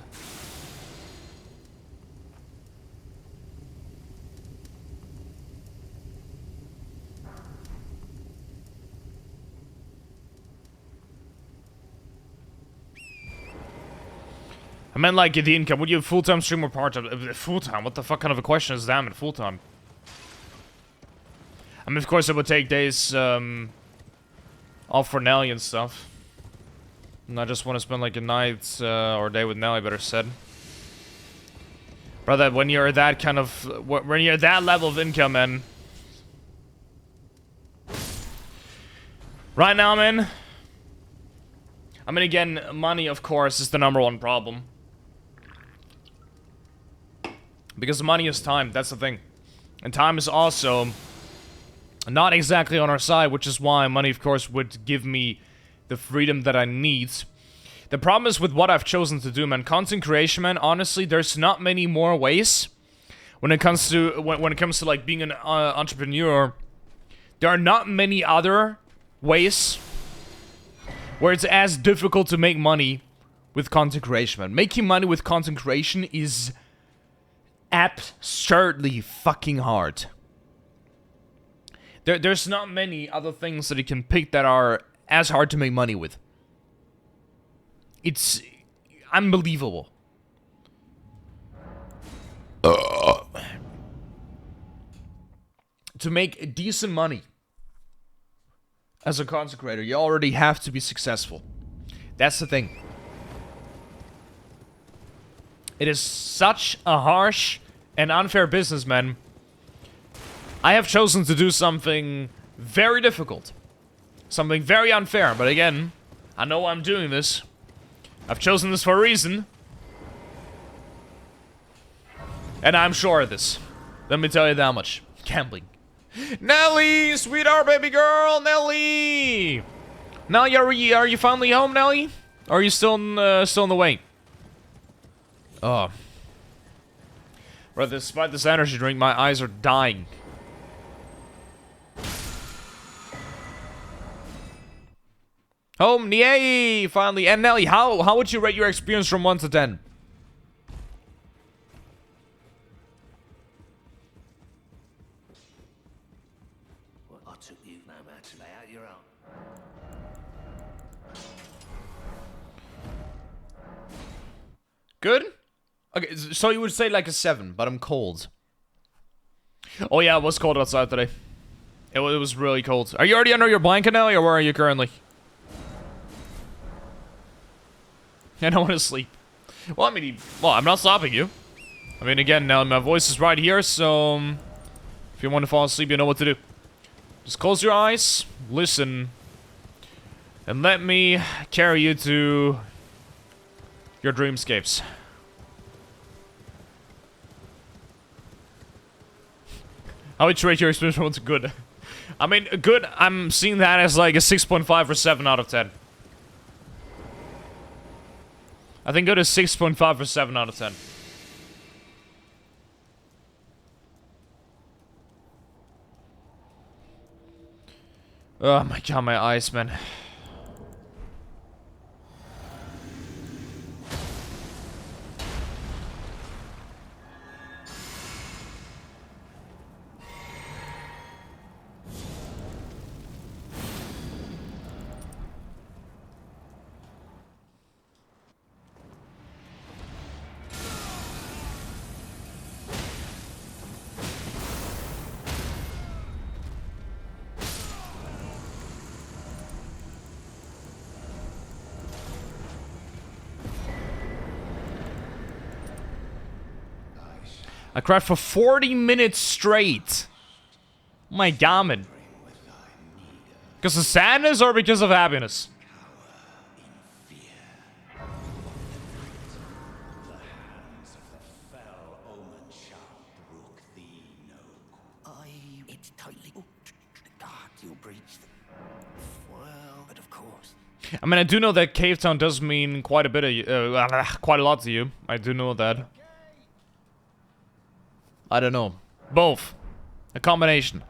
I meant like the income. Would you have full-time stream or part-time? Full-time? What the fuck kind of a question is that? Full-time. I mean, of course, I would take days off for Nelly and stuff. And I just want to spend like a night or a day with Nelly, better said. Brother, when you're that kind of... When you're that level of income, man... Right now, man... I mean, again, money, of course, is the #1 problem. Because money is time, that's the thing. And time is also... not exactly on our side, which is why money, of course, would give me the freedom that I need. The problem is with what I've chosen to do, man. Content creation, man, honestly, there's not many more ways. When it comes to, like, being an entrepreneur, there are not many other ways where it's as difficult to make money with content creation, man. Making money with content creation is absurdly fucking hard. There's not many other things that you can pick that are as hard to make money with. It's unbelievable. To make decent money as a content creator, you already have to be successful. That's the thing. It is such a harsh and unfair business, man. I have chosen to do something very difficult. Something very unfair, but again, I know why I'm doing this. I've chosen this for a reason. And I'm sure of this. Let me tell you that much. Gambling. Nelly! Sweetheart, baby girl! Nelly! Nelly, are you finally home, Nelly? Or are you still in the way? Oh. Bro, despite this energy drink, my eyes are dying. Home, yay! Finally. And Nelly, how would you rate your experience from 1 to 10? Well, I took you no matter to lay out your own. Good? Okay, so you would say like a 7, but I'm cold. Oh yeah, it was cold outside today. It was really cold. Are you already under your blanket, Nelly, or where are you currently? I don't want to sleep. Well, I mean, I'm not stopping you. I mean, again, now my voice is right here, so... if you want to fall asleep, you know what to do. Just close your eyes, listen, and let me carry you to your dreamscapes. How would you rate your experience from 1 to good? I mean, good, I'm seeing that as like a 6.5 or 7 out of 10. I think good is 6.5 or 7 out of 10. Oh my god, my eyes, man. I cried for 40 minutes straight. My god, man. Because of sadness or because of happiness? It's tightly. Oh, God, you'll breach them. Well, but of course. I mean, I do know that Cave Town does mean quite a bit of quite a lot to you. I do know that. I don't know. Both. A combination.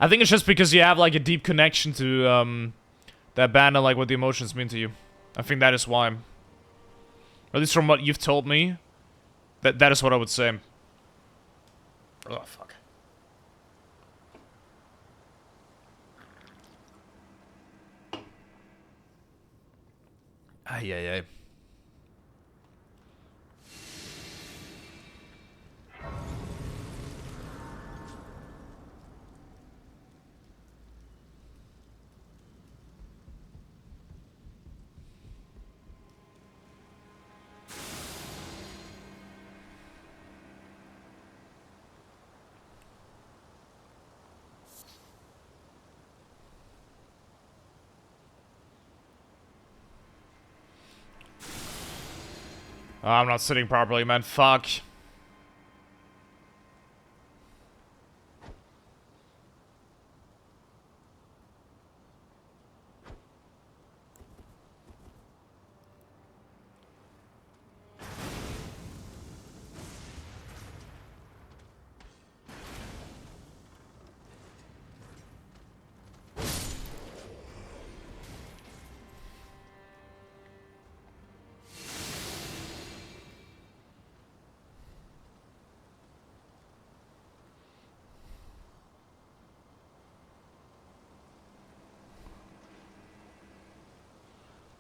I think it's just because you have like a deep connection to that band and like what the emotions mean to you. I think that is why. Or at least from what you've told me, that is what I would say. Oh fuck. Ay, ay, ay. Oh, I'm not sitting properly, man. Fuck.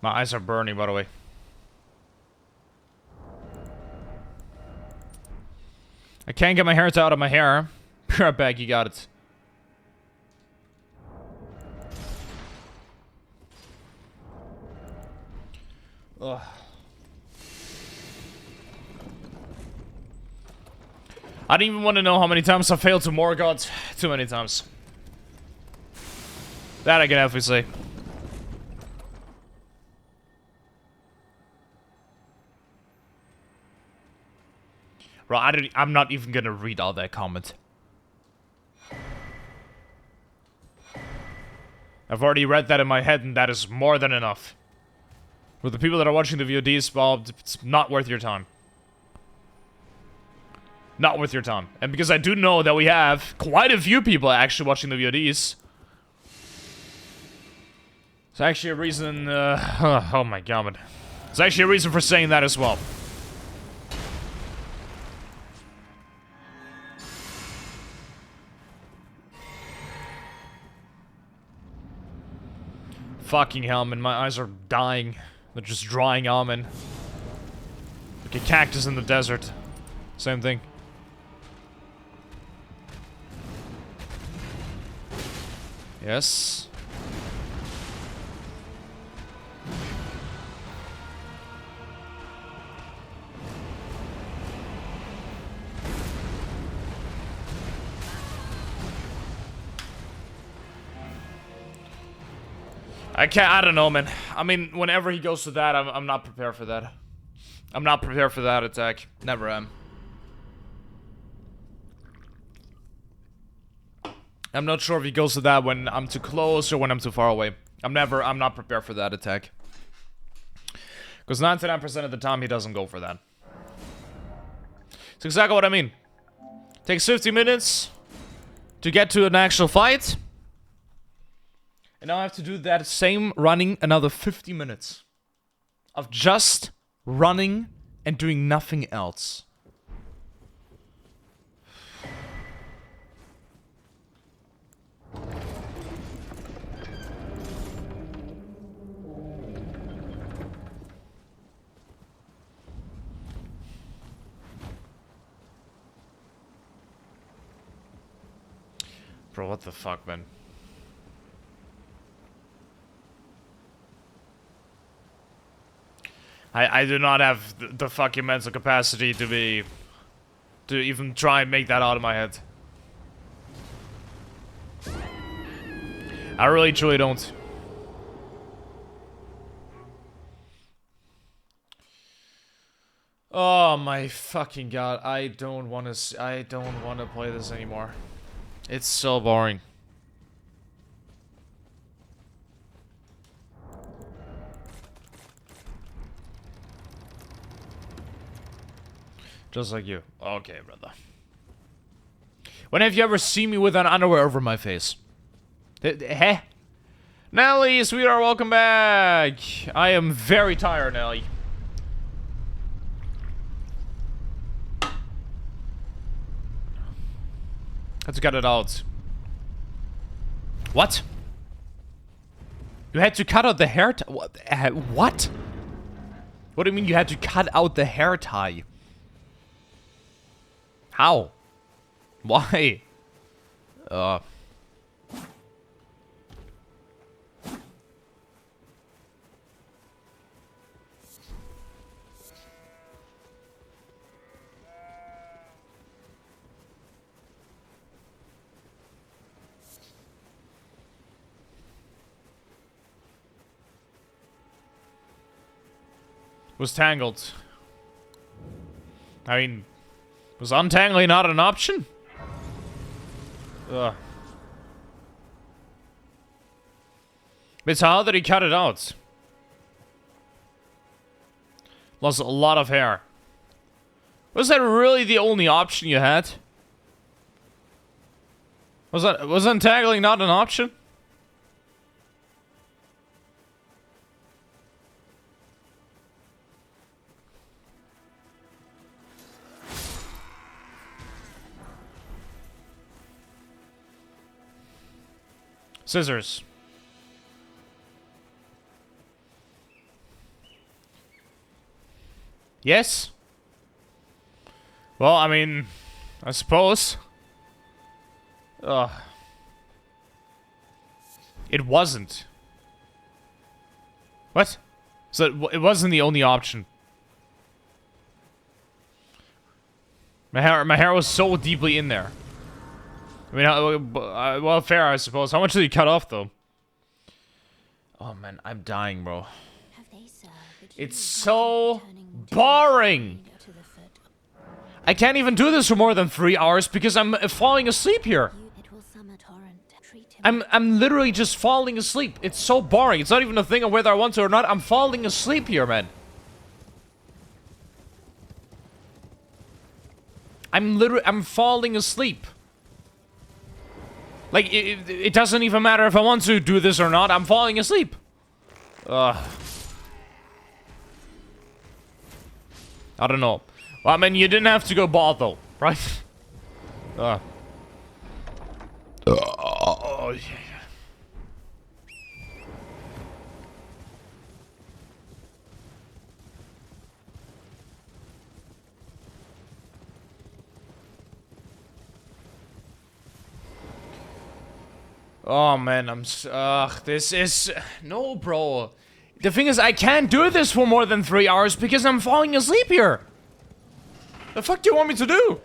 My eyes are burning, by the way. I can't get my hair out of my hair. Be right back, you got it. Ugh. I don't even want to know how many times I failed to Morgoth. Too many times. That I can definitely say. Bro, I'm not even gonna read all that comment. I've already read that in my head, and that is more than enough. For the people that are watching the VODs, well, it's not worth your time. Not worth your time. And because I do know that we have quite a few people actually watching the VODs. It's actually a reason, oh my god. It's actually a reason for saying that as well. Fucking hell, man, my eyes are dying. They're just drying out, man. Like a cactus in the desert. Same thing. Yes. I don't know, man. I mean, whenever he goes to that, I'm not prepared for that. I'm not prepared for that attack. Never am. I'm not sure if he goes to that when I'm too close or when I'm too far away. I'm not prepared for that attack. Because 99% of the time, he doesn't go for that. It's exactly what I mean. Takes 50 minutes to get to an actual fight. And now I have to do that same running another 50 minutes. Of just running and doing nothing else. Bro, what the fuck, man? I do not have the fucking mental capacity to even try and make that out of my head. I really truly don't. Oh my fucking god, I don't want to play this anymore. It's so boring. Just like you. Okay, brother. When have you ever seen me with an underwear over my face? Heh? Nelly, sweetheart, welcome back. I am very tired, Nelly. Let's get it out. What? You had to cut out the hair? What? What do you mean you had to cut out the hair tie? How? Why? Was tangled. I mean, was untangling not an option? Ugh. But so how did he cut it out? Lost a lot of hair. Was that really the only option you had? Was untangling not an option? Scissors. Yes? Well, I mean, I suppose. Ugh. It wasn't. What? So it wasn't the only option. My hair was so deeply in there. I mean, well, fair, I suppose. How much did he cut off, though? Oh, man, I'm dying, bro. It's so boring. I can't even do this for more than 3 hours because I'm falling asleep here. I'm literally just falling asleep. It's so boring. It's not even a thing of whether I want to or not. I'm falling asleep here, man. I'm falling asleep. Like, it doesn't even matter if I want to do this or not. I'm falling asleep. Ugh. I don't know. Well, I mean, you didn't have to go bald, though, right? Oh, yeah. Oh, man, this is... No, bro. The thing is, I can't do this for more than 3 hours because I'm falling asleep here. The fuck do you want me to do?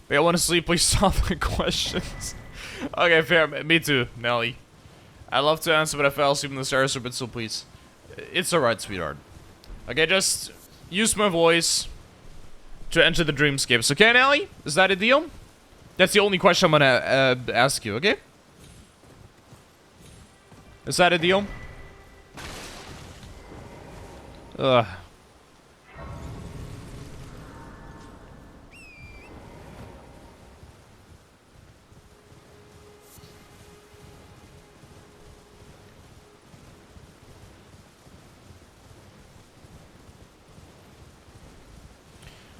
But I want to sleep, please stop the questions. Okay, fair. Me too, Nelly. I love to answer, but I fell asleep in the stairs a bit, so please. It's alright, sweetheart. Okay, just use my voice to enter the dreamscapes. Okay, Nelly? Is that a deal? That's the only question I'm gonna ask you, okay? Is that a deal? Ugh.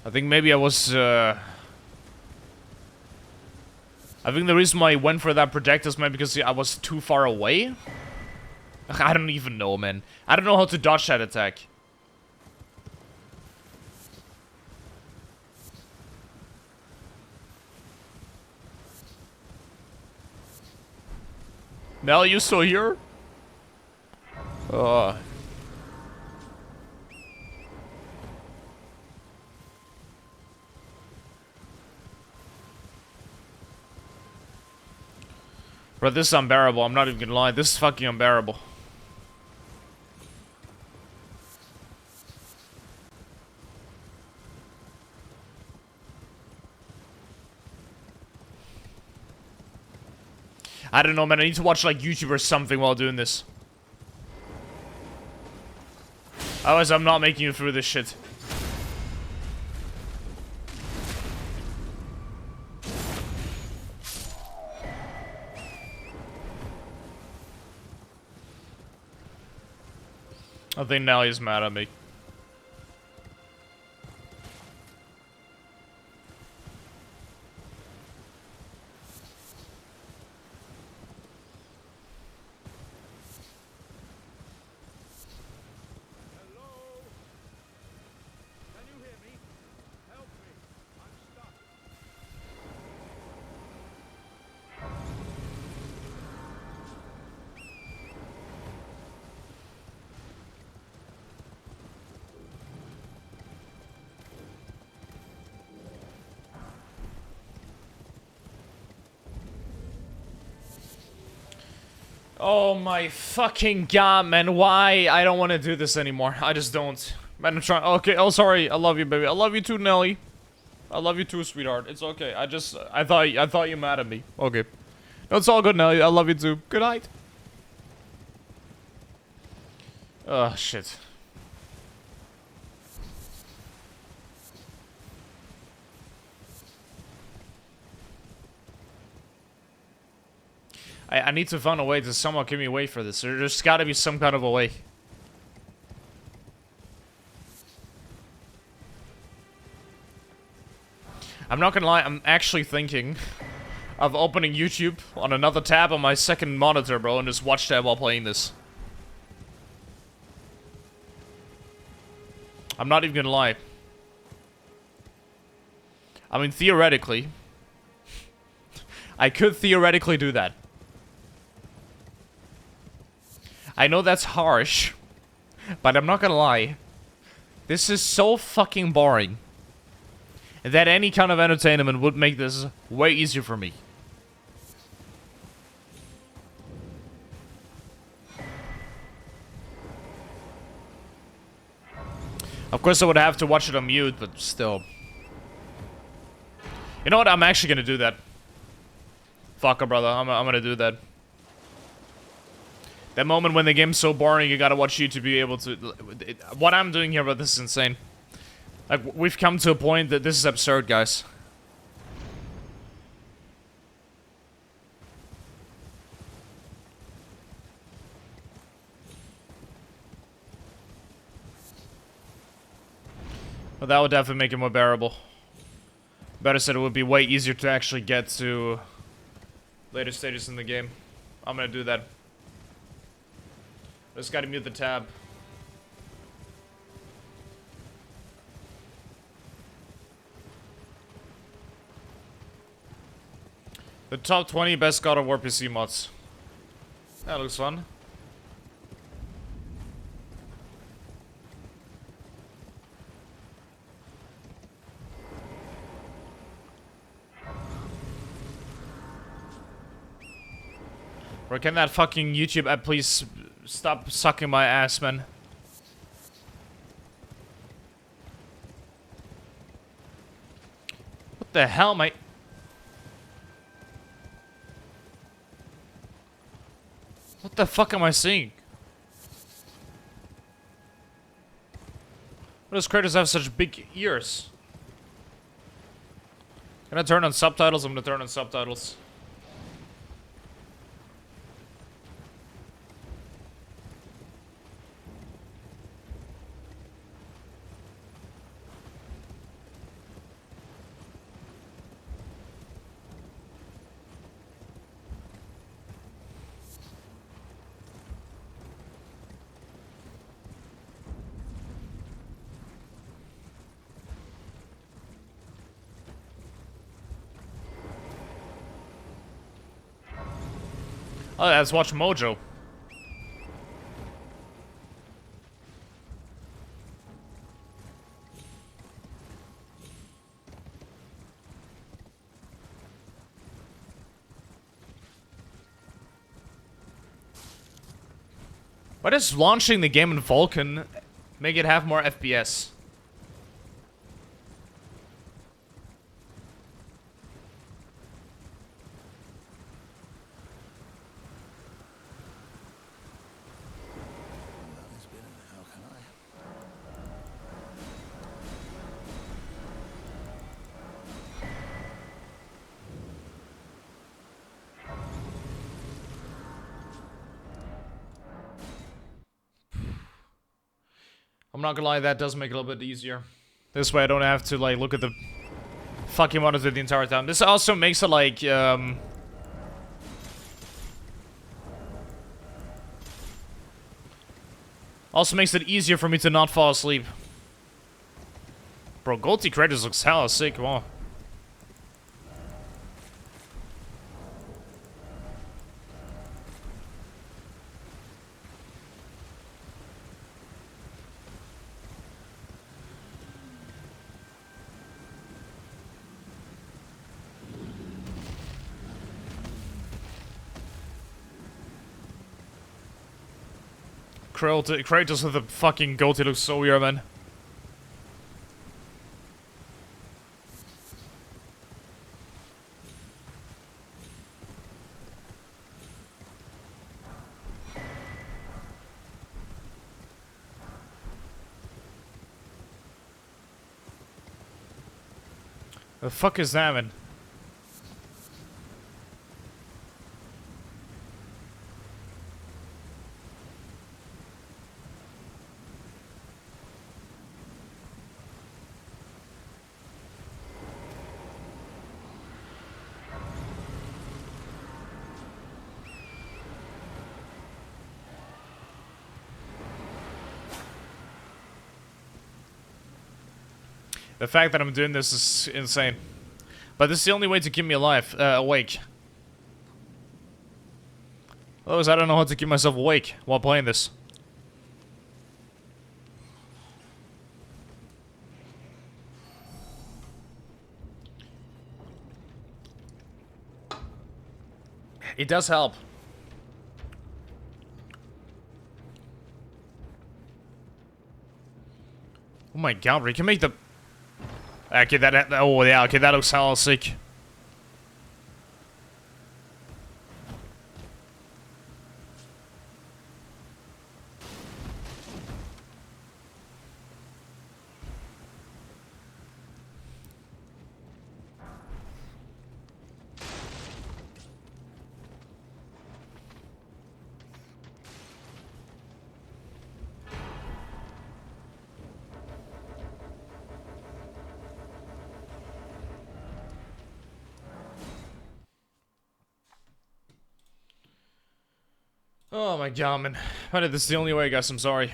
I think maybe I was, I think the reason why I went for that projectile is maybe because I was too far away? I don't even know, man. I don't know how to dodge that attack. Mel, you still here? Bro, this is unbearable. I'm not even gonna lie. This is fucking unbearable. I don't know, man. I need to watch, like, YouTube or something while doing this. Otherwise, I'm not making it through this shit. I think Nelly's mad at me. Oh my fucking god, man. Why? I don't want to do this anymore. I just don't. Man, I'm trying. Okay, oh, sorry. I love you, baby. I love you too, Nelly. I love you too, sweetheart. It's okay. I thought you mad at me. Okay. No, it's all good, Nelly. I love you too. Good night. Oh, shit. I need to find a way to somehow get me away for this. There's gotta be some kind of a way. I'm not gonna lie, I'm actually thinking of opening YouTube on another tab on my second monitor, bro, and just watch that while playing this. I'm not even gonna lie. I mean, theoretically, I could theoretically do that. I know that's harsh, but I'm not gonna lie. This is so fucking boring that any kind of entertainment would make this way easier for me. Of course, I would have to watch it on mute, but still. You know what? I'm actually gonna do that. Fuck it, brother. I'm gonna do that. That moment when the game's so boring, you gotta watch YouTube to be able to... What I'm doing here, but this is insane. Like, we've come to a point that this is absurd, guys. But that would definitely make it more bearable. Better said, it would be way easier to actually get to later stages in the game. I'm gonna do that. Just gotta mute the tab. The top 20 best God of War PC mods. That looks fun. Or can that fucking YouTube app please stop sucking my ass, man? What the hell, mate? What the fuck am I seeing? Why does Kratos have such big ears? Can I turn on subtitles? I'm gonna turn on subtitles. Oh, let's watch Mojo. Why does launching the game in Vulkan make it have more FPS? I'm not gonna lie, that does make it a little bit easier. This way I don't have to, like, look at the fucking monitor the entire time. This also makes it, like, also makes it easier for me to not fall asleep. Bro, Goldie Kratos looks hella sick, wow. Kratos with the fucking goatee looks so weird, man. The fuck is that, man? The fact that I'm doing this is insane. But this is the only way to keep me alive, awake. Otherwise, I don't know how to keep myself awake while playing this. It does help. Oh my god, we can make the... Okay, oh yeah, okay, that looks hella sick. Oh my god, man. But this is the only way, guys, I'm sorry.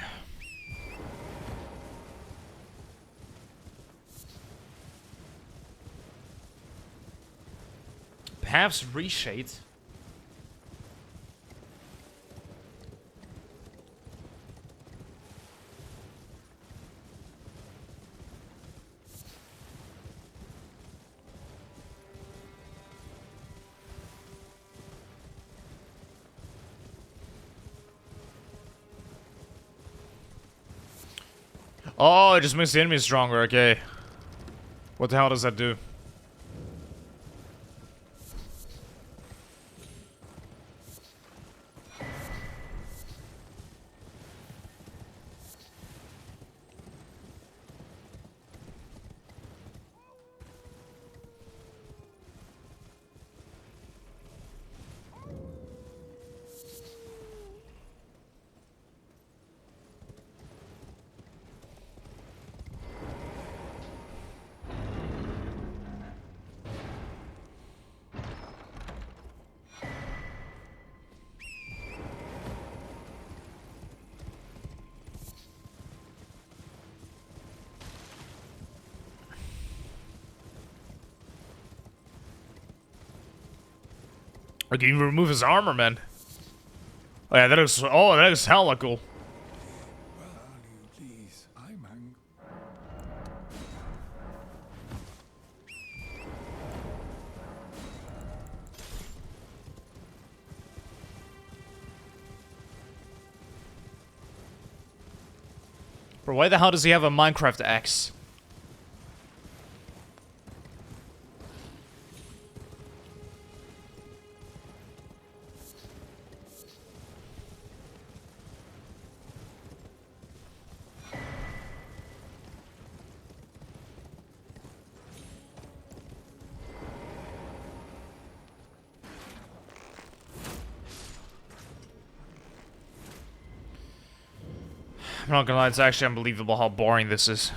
Perhaps reshade. Oh, it just makes the enemy stronger, okay. What the hell does that do? Or can you remove his armor, man? Oh yeah, that looks hella cool. Where are you, please? I'm angry. Bro, why the hell does he have a Minecraft axe? I'm not gonna lie, it's actually unbelievable how boring this is.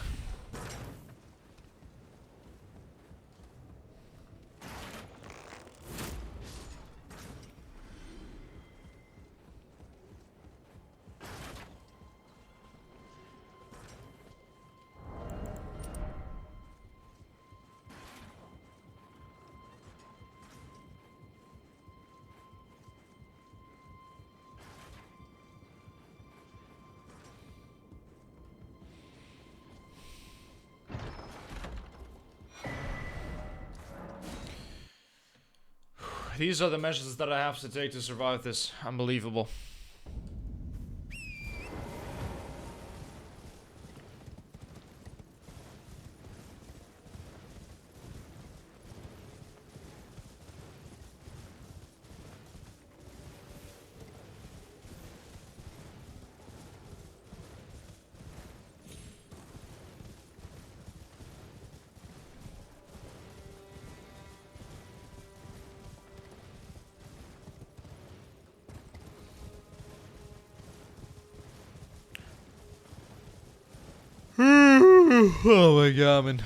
These are the measures that I have to take to survive this. Unbelievable. Oh my god, man.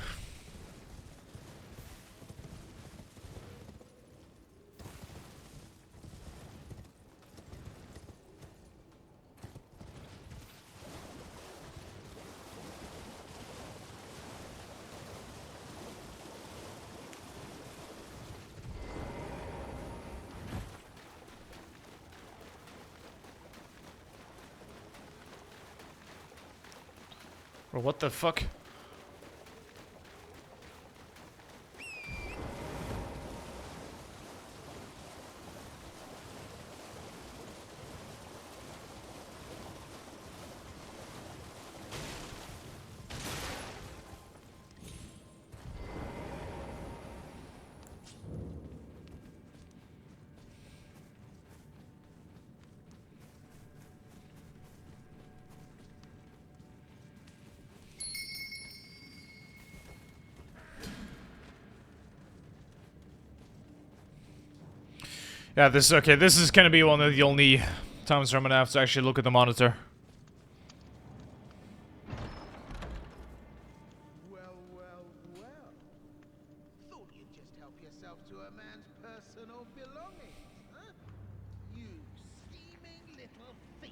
Bro, what the fuck? Yeah, this okay. This is gonna be one of the only times where I'm gonna have to actually look at the monitor. Well, well, well. Thought you'd just help yourself to a man's personal belongings, huh? You scheming little thief.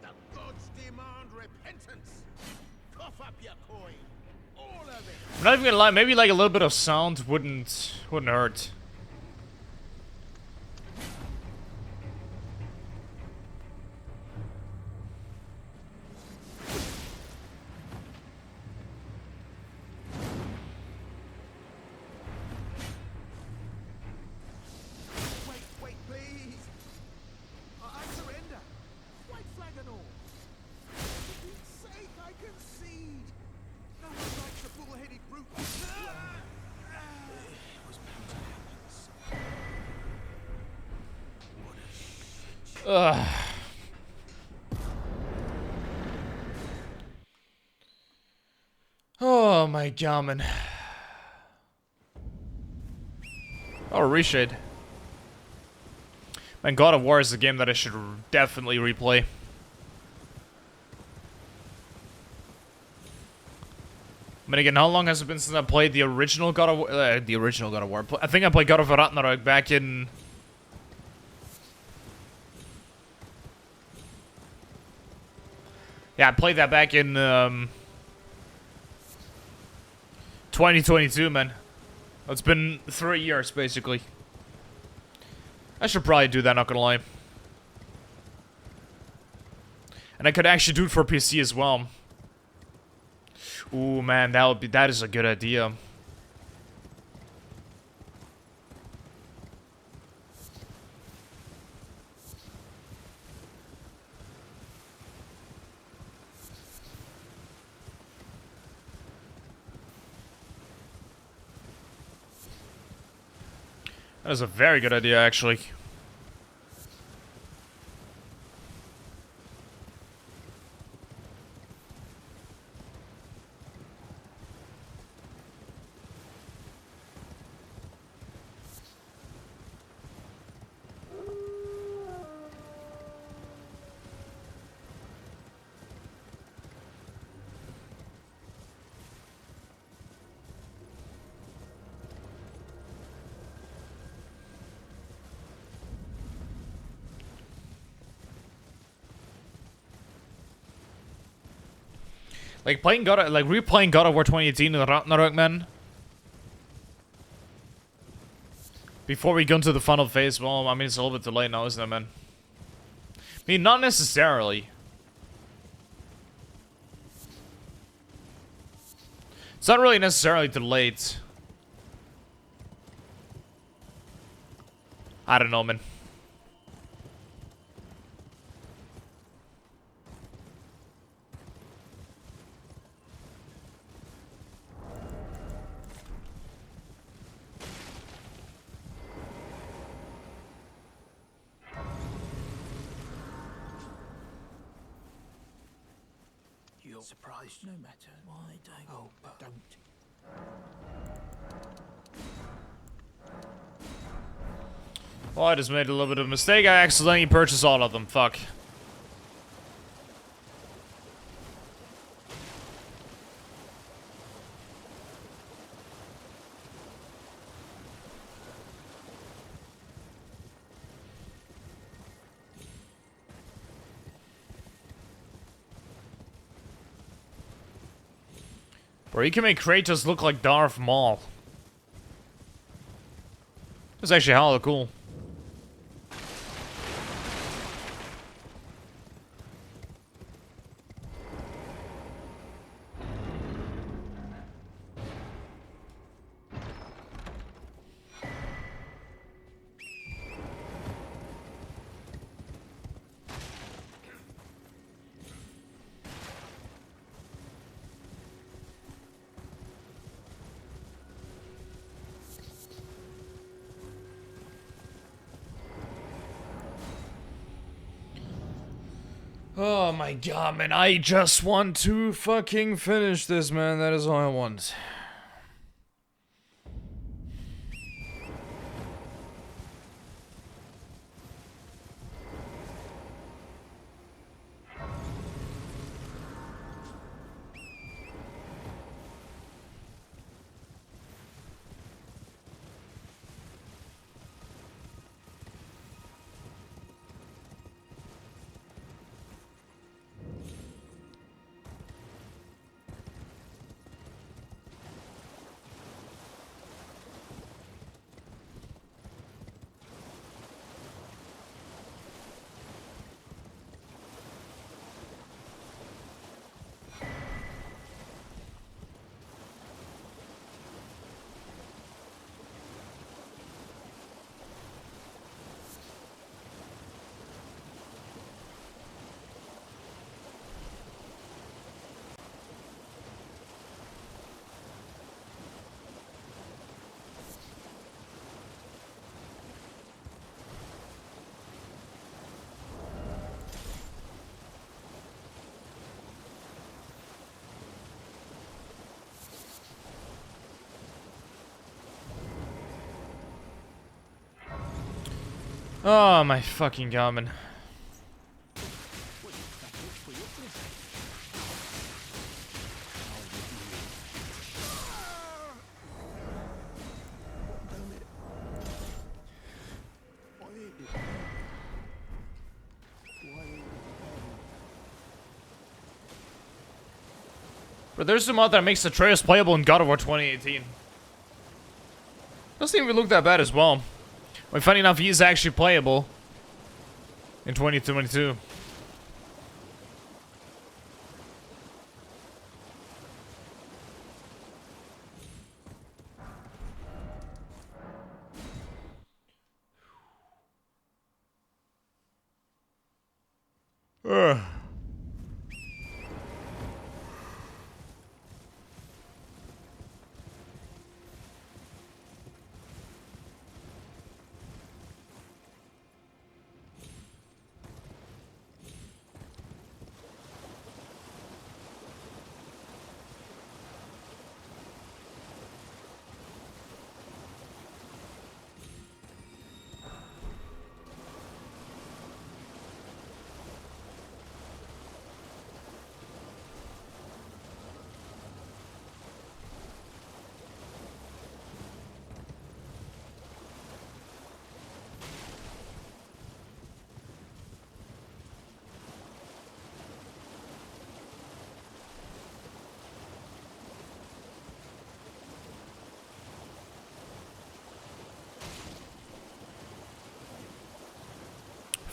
The gods demand repentance. Cough up your coin. All of it. I'm not even gonna lie. Maybe like a little bit of sound wouldn't hurt. Wait, please. I surrender. White flag and all. For Pete's sake, I concede. No one likes a bull-headed brute. It was bound to happen. What a shit show. Ugh. Oh my god, man. Oh, reshade. Man, God of War is a game that I should definitely replay. I mean, again, how long has it been since I played the original God of War? I think I played God of War Ragnarok back in... Yeah, I played that back in 2022, man. It's been 3 years, basically. I should probably do that, not gonna lie. And I could actually do it for PC as well. Ooh, man, that is a good idea. That is a very good idea, actually. Like replaying God of War 2018 in the Ragnarok, man. Before we go into the final phase, well, I mean, it's a little bit too late now, isn't it, man? I mean, not necessarily. It's not really necessarily too late. I don't know, man. You're surprised no matter why, don't you? Oh, but don't. Well, I just made a little bit of a mistake. I accidentally purchased all of them. Fuck. Bro, you can make Kratos look like Darth Maul. That's actually hella cool. Oh my god, man. I just want to fucking finish this, man. That is all I want. Oh my fucking god, man. But there's some mod that makes Atreus playable in God of War 2018. Doesn't even look that bad as well. Well, funny enough, he is actually playable in 2022. Ugh.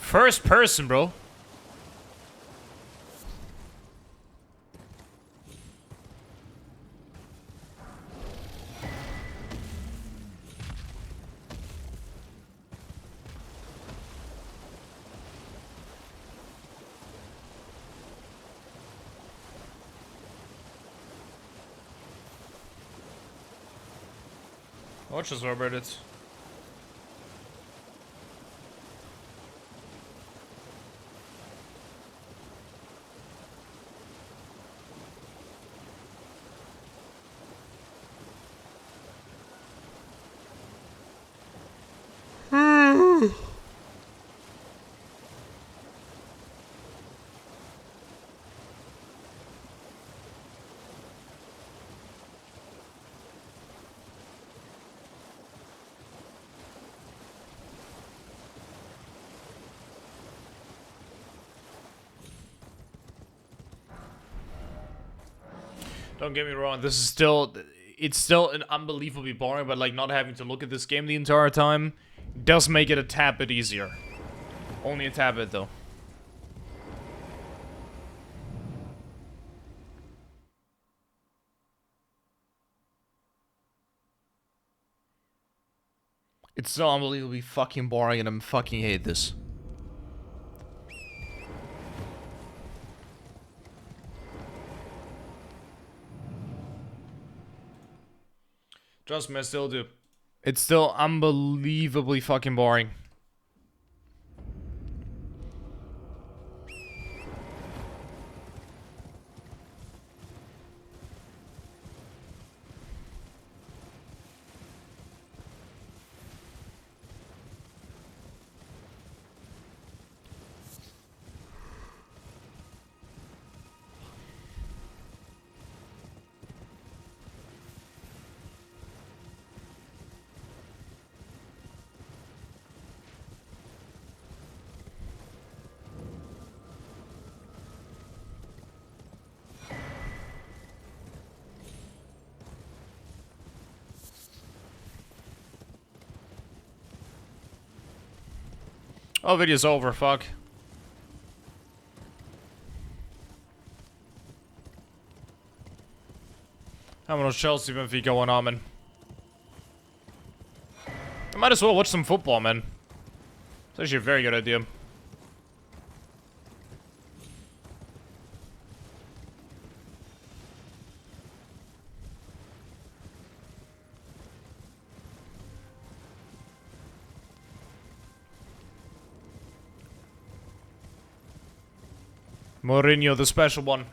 First person, bro. Watch this, Robert. It's Don't get me wrong, this is still... It's still an unbelievably boring, but like not having to look at this game the entire time does make it a tad bit easier. Only a tad bit, though. It's so unbelievably fucking boring and I fucking hate this. Trust me, I still do. It's still unbelievably fucking boring. Oh, video's over, fuck. How many Chelsea Benfica going on, man? I might as well watch some football, man. It's actually a very good idea. Mourinho, the special one.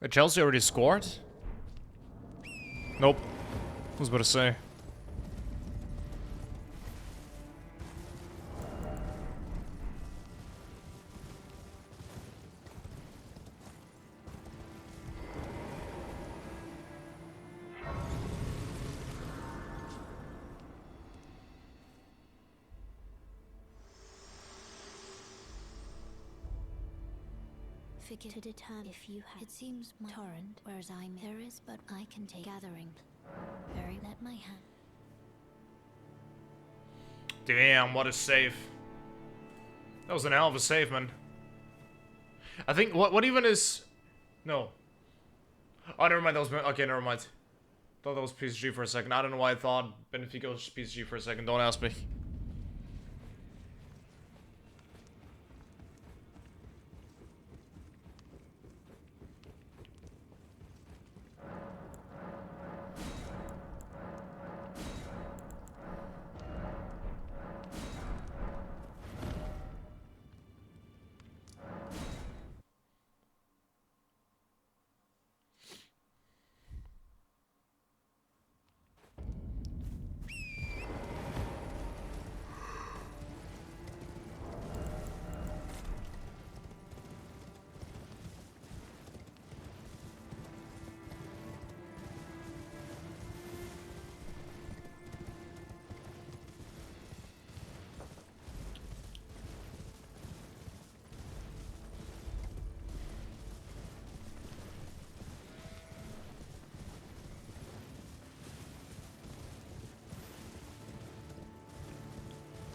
Wait, Chelsea already scored? Nope. I was about to say. Figure to determine if you have. It seems my torrent, whereas I'm there is, but I can take gathering. Very let my hand. Damn, what a save. That was an hell of a save, man. I think, what even is... No. Oh, never mind, that was... Okay, never mind. Thought that was PSG for a second. I don't know why I thought Benfica was PSG for a second. Don't ask me.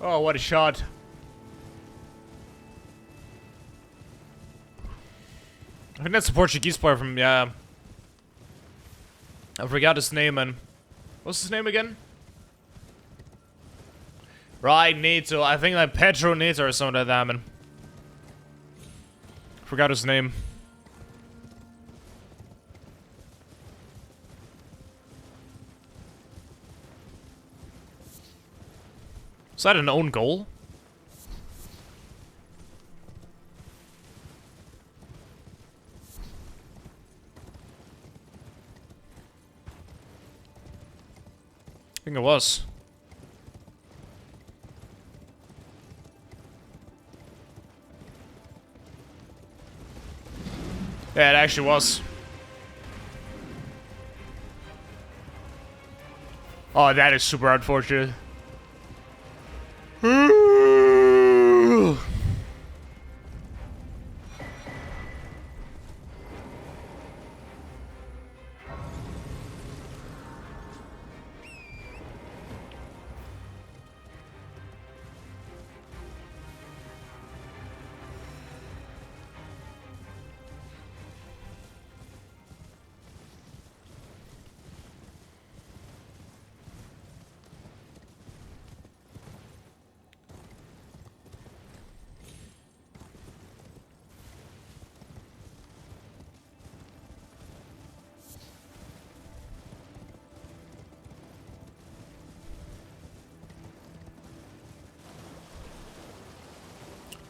Oh, what a shot. I think that's a Portuguese player from, yeah. I forgot his name, man. What's his name again? Right, Neto. I think like Pedro Neto or something like that, man. Forgot his name. Is that an own goal? I think it was. Yeah, it actually was. Oh, that is super unfortunate.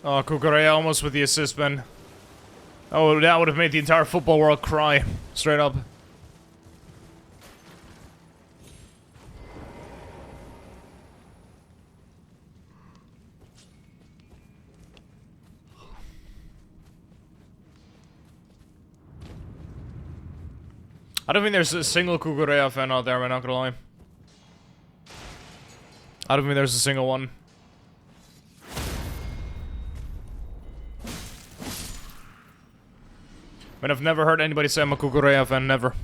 Oh, Kukurea almost with the assist, man. Oh, that would have made the entire football world cry. Straight up. I don't think there's a single Kukurea fan out there, I'm not gonna lie. I don't think there's a single one. I mean, I've never heard anybody say I'm a Kukurea fan, never.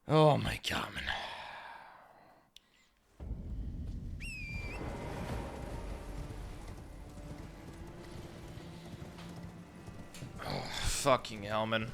Oh my god, man. Oh, fucking hell, man.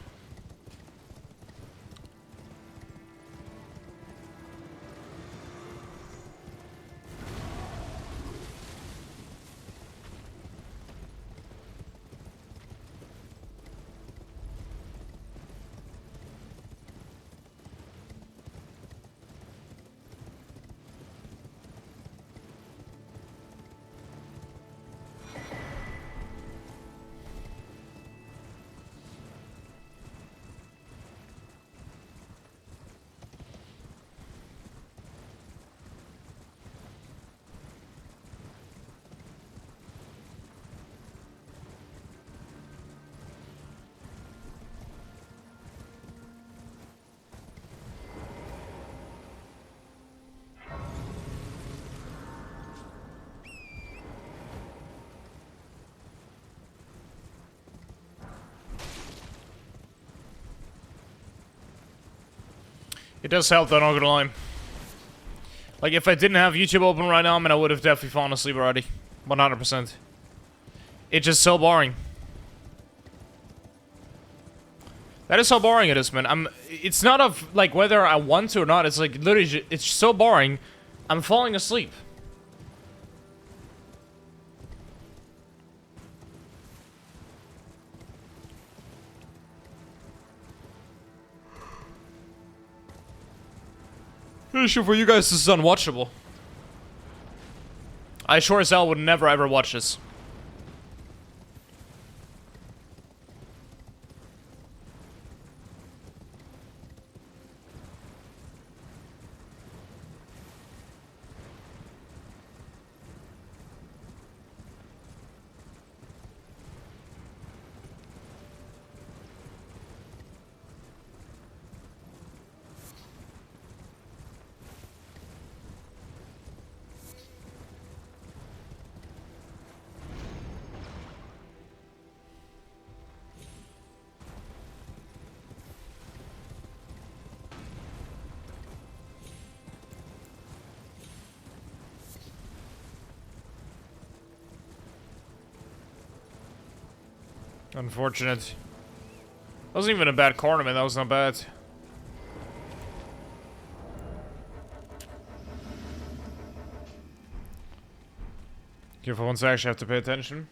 It does help though, not gonna lie. Like, if I didn't have YouTube open right now, I mean, I would have definitely fallen asleep already. 100%. It's just so boring. That is how boring it is, man. It's not of, like, whether I want to or not. It's like, literally, it's so boring, I'm falling asleep. Sure, for you guys, this is unwatchable. I sure as hell would never ever watch this. Unfortunate. That wasn't even a bad corner, man. That was not bad. Careful once I actually have to pay attention.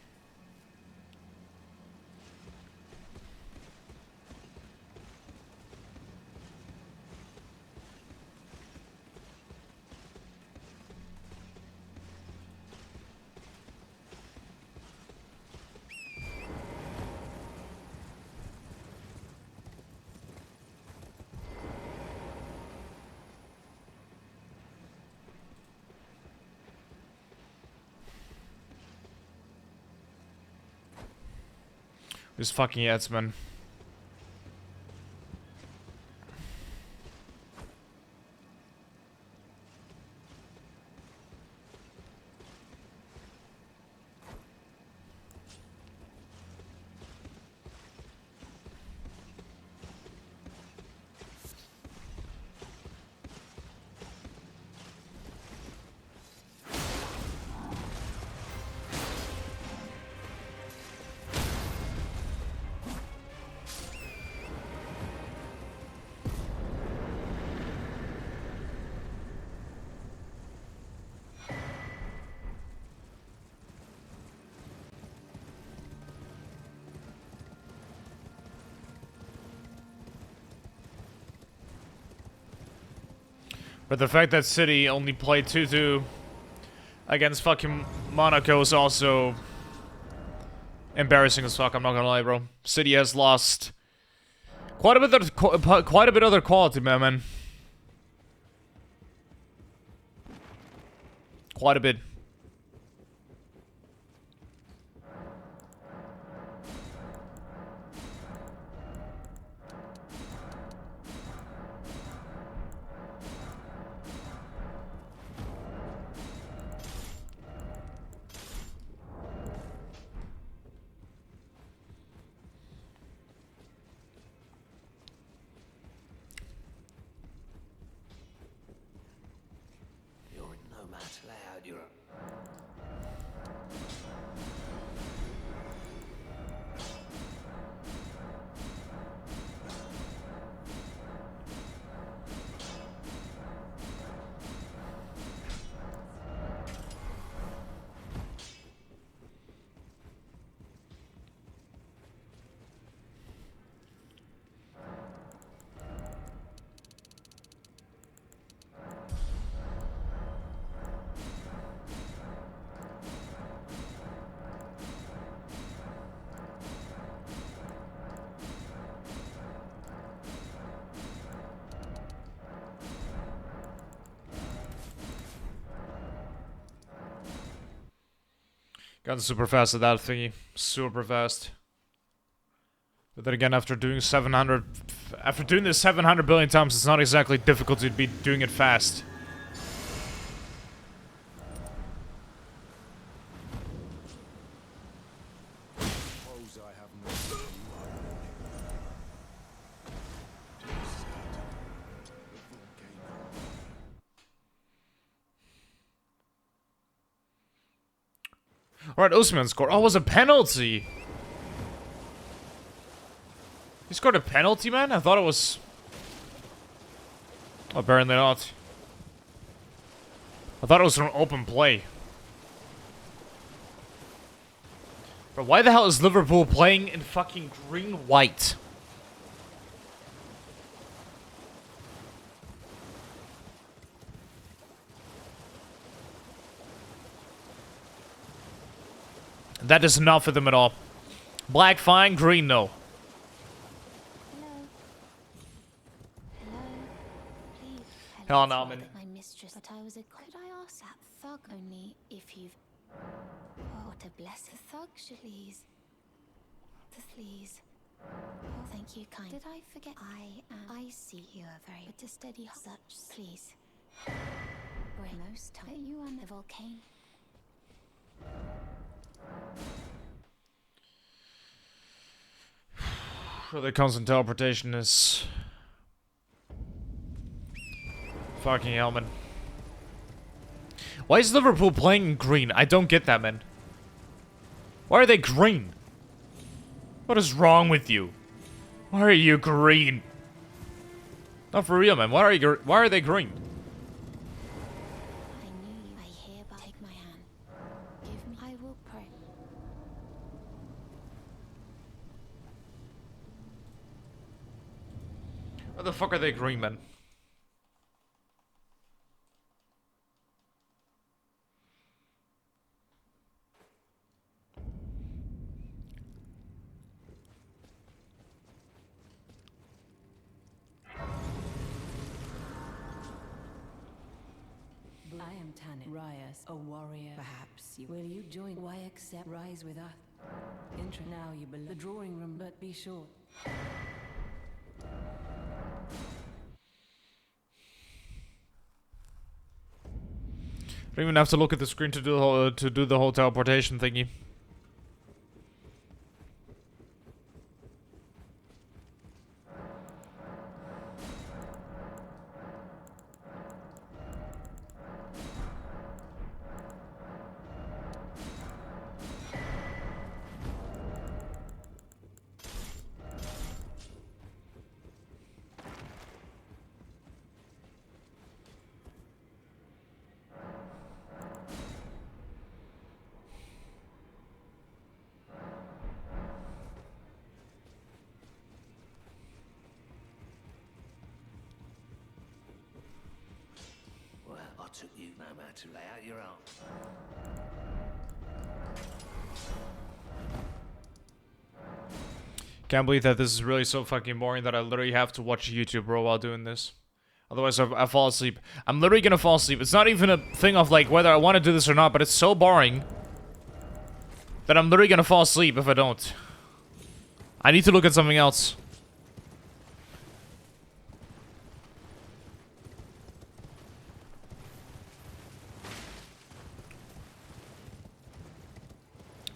These fucking ads, man. But the fact that City only played 2-2 against fucking Monaco is also embarrassing as fuck, I'm not gonna lie, bro. City has lost quite a bit of other quality, man. Quite a bit. You're in no match loud, you're Got super fast at that thingy. Super fast. But then again, after doing this 700 billion times, it's not exactly difficult to be doing it fast. Suppose I have not seen you are warning. To be certain, the volcano. Alright, Usman scored. Oh, it was a penalty. He scored a penalty, man? I thought it was... Apparently not. I thought it was an open play. But why the hell is Liverpool playing in fucking green-white? That is not for them at all. Black fine, green no. Hello. Hello. Please. Hell no, man. My mistress, but I was a. Could I ask that thug only if you've? Oh, what a blessed thug, please. Please. Oh, thank you, kind. Did I forget? I see you are very. But a steady such, please. Bring most time. Are you on the volcano? The constant teleportation is... Fucking hell, man. Why is Liverpool playing in green? I don't get that, man. Why are they green? What is wrong with you? Why are you green? Not for real, man. Why are they green? I knew you. I hereby take my hand. Give me. I will pray. Why the fuck are they green, man? I am Tanit Rias, a warrior. Perhaps you will you join? Why accept rise with us? Now you believe the drawing room, but be sure. Don't even have to look at the screen to do the whole teleportation thingy. Well, I took you no matter to lay out your arms. Can't believe that this is really so fucking boring that I literally have to watch YouTube, bro, while doing this. Otherwise, I fall asleep. I'm literally gonna fall asleep. It's not even a thing of, like, whether I want to do this or not, but it's so boring that I'm literally gonna fall asleep if I don't. I need to look at something else.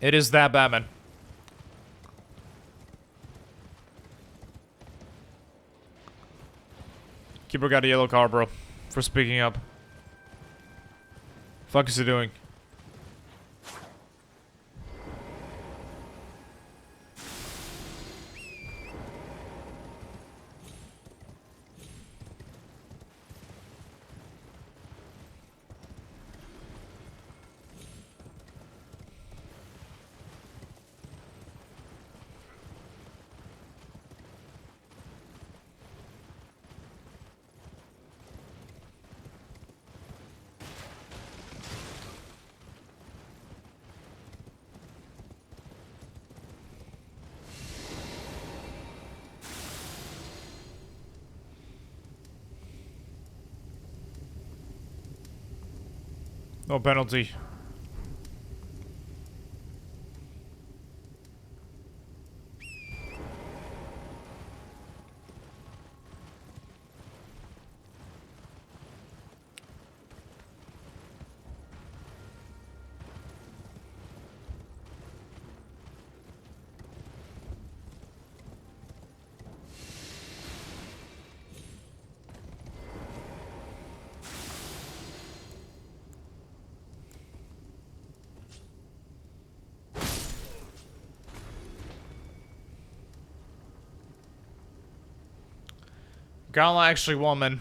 It is that bad, man. Keeper got a yellow card, bro, for speaking up. Fuck is he doing? No penalty. Gala actually won, man.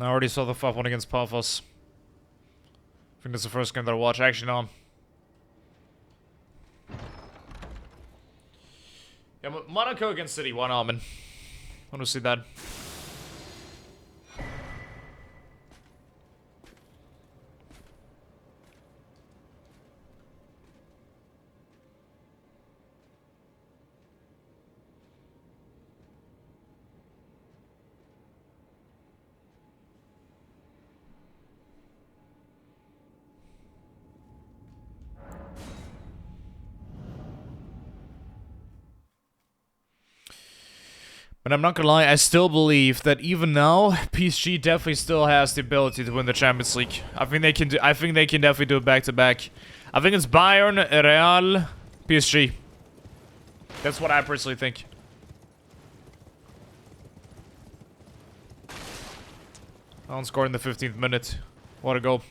I already saw the 5-1 against Paphos. I think that's the first game that I watched. Actually, no. Yeah, Monaco against City, 1-0, man. I want to see that. But I'm not gonna lie, I still believe that even now, PSG definitely still has the ability to win the Champions League. I think they can do. I think they can definitely do it back to back. I think it's Bayern, Real, PSG. That's what I personally think. Alan scored in the 15th minute. What a goal.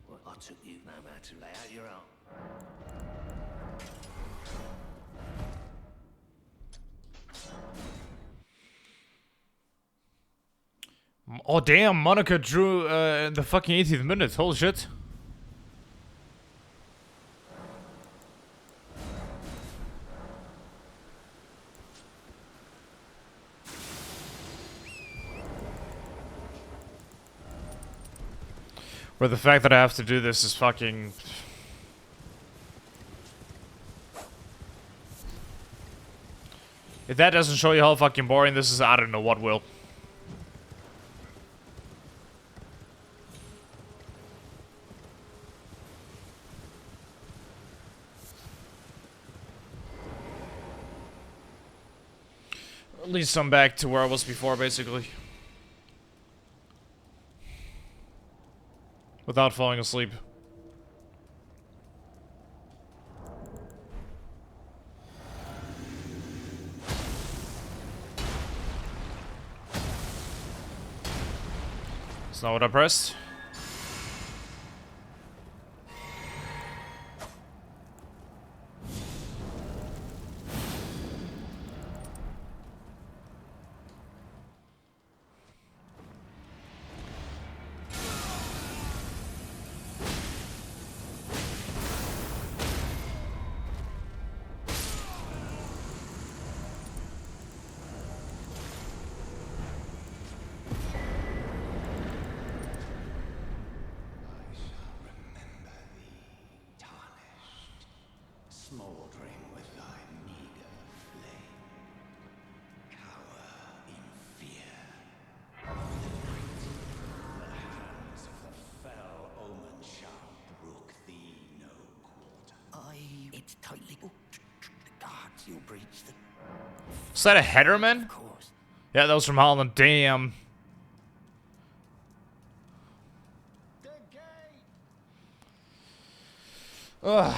Well, I took you no matter to lay out your arms. Oh damn, Monica drew in the fucking 80th minute. Holy shit. Where the fact that I have to do this is fucking... If that doesn't show you how fucking boring this is, I don't know what will. At least I'm back to where I was before, basically. Without falling asleep. That's not what I pressed. I shall remember thee, tarnished, smouldering with thy meager flame. Cower in fear. The hands of the fell omen shall brook thee no quarter. It's tightly booked. The gods, you'll breach the... Is that a header, man? Of course. Yeah, that was from Holland. Damn. Ugh.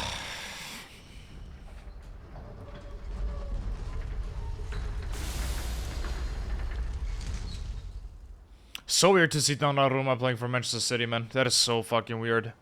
So weird to see Donnarumma playing for Manchester City, man. That is so fucking weird.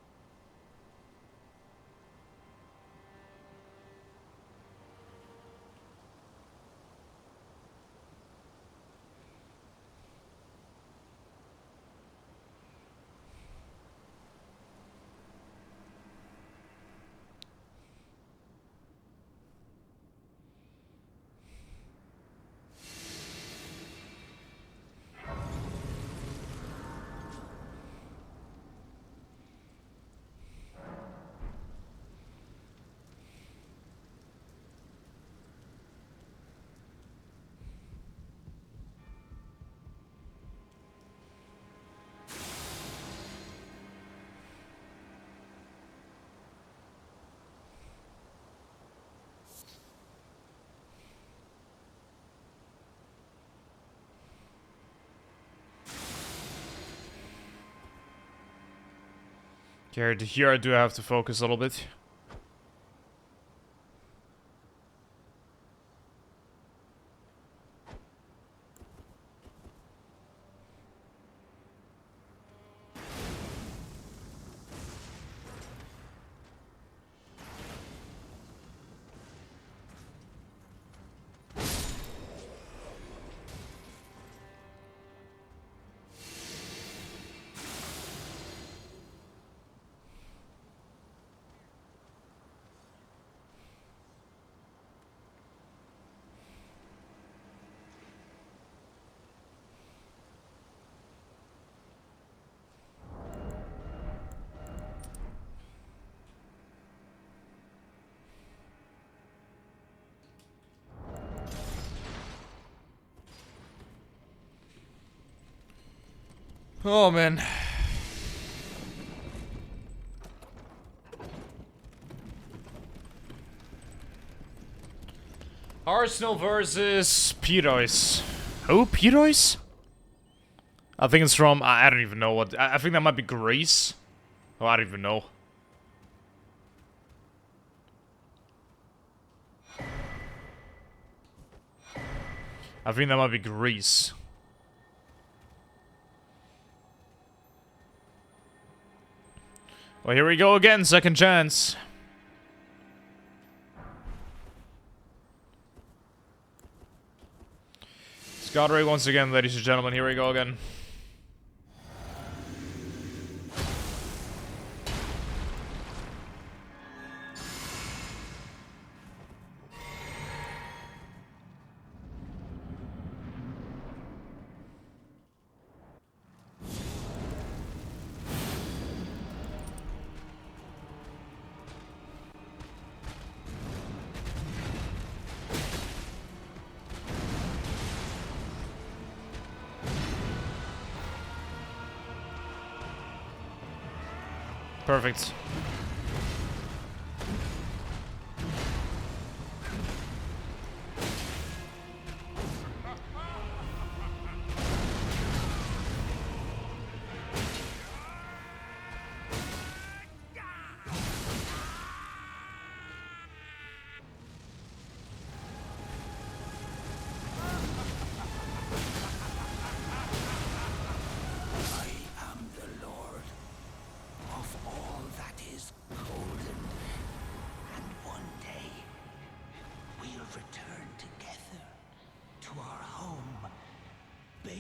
Okay, here I do have to focus a little bit. Oh, man. Arsenal versus Pirois. Who? Pirois? I think it's from... I don't even know what... I think that might be Greece. Oh, I don't even know. I think that might be Greece. Well, here we go again, second chance. Scott Ray once again, ladies and gentlemen, here we go again. Perfect.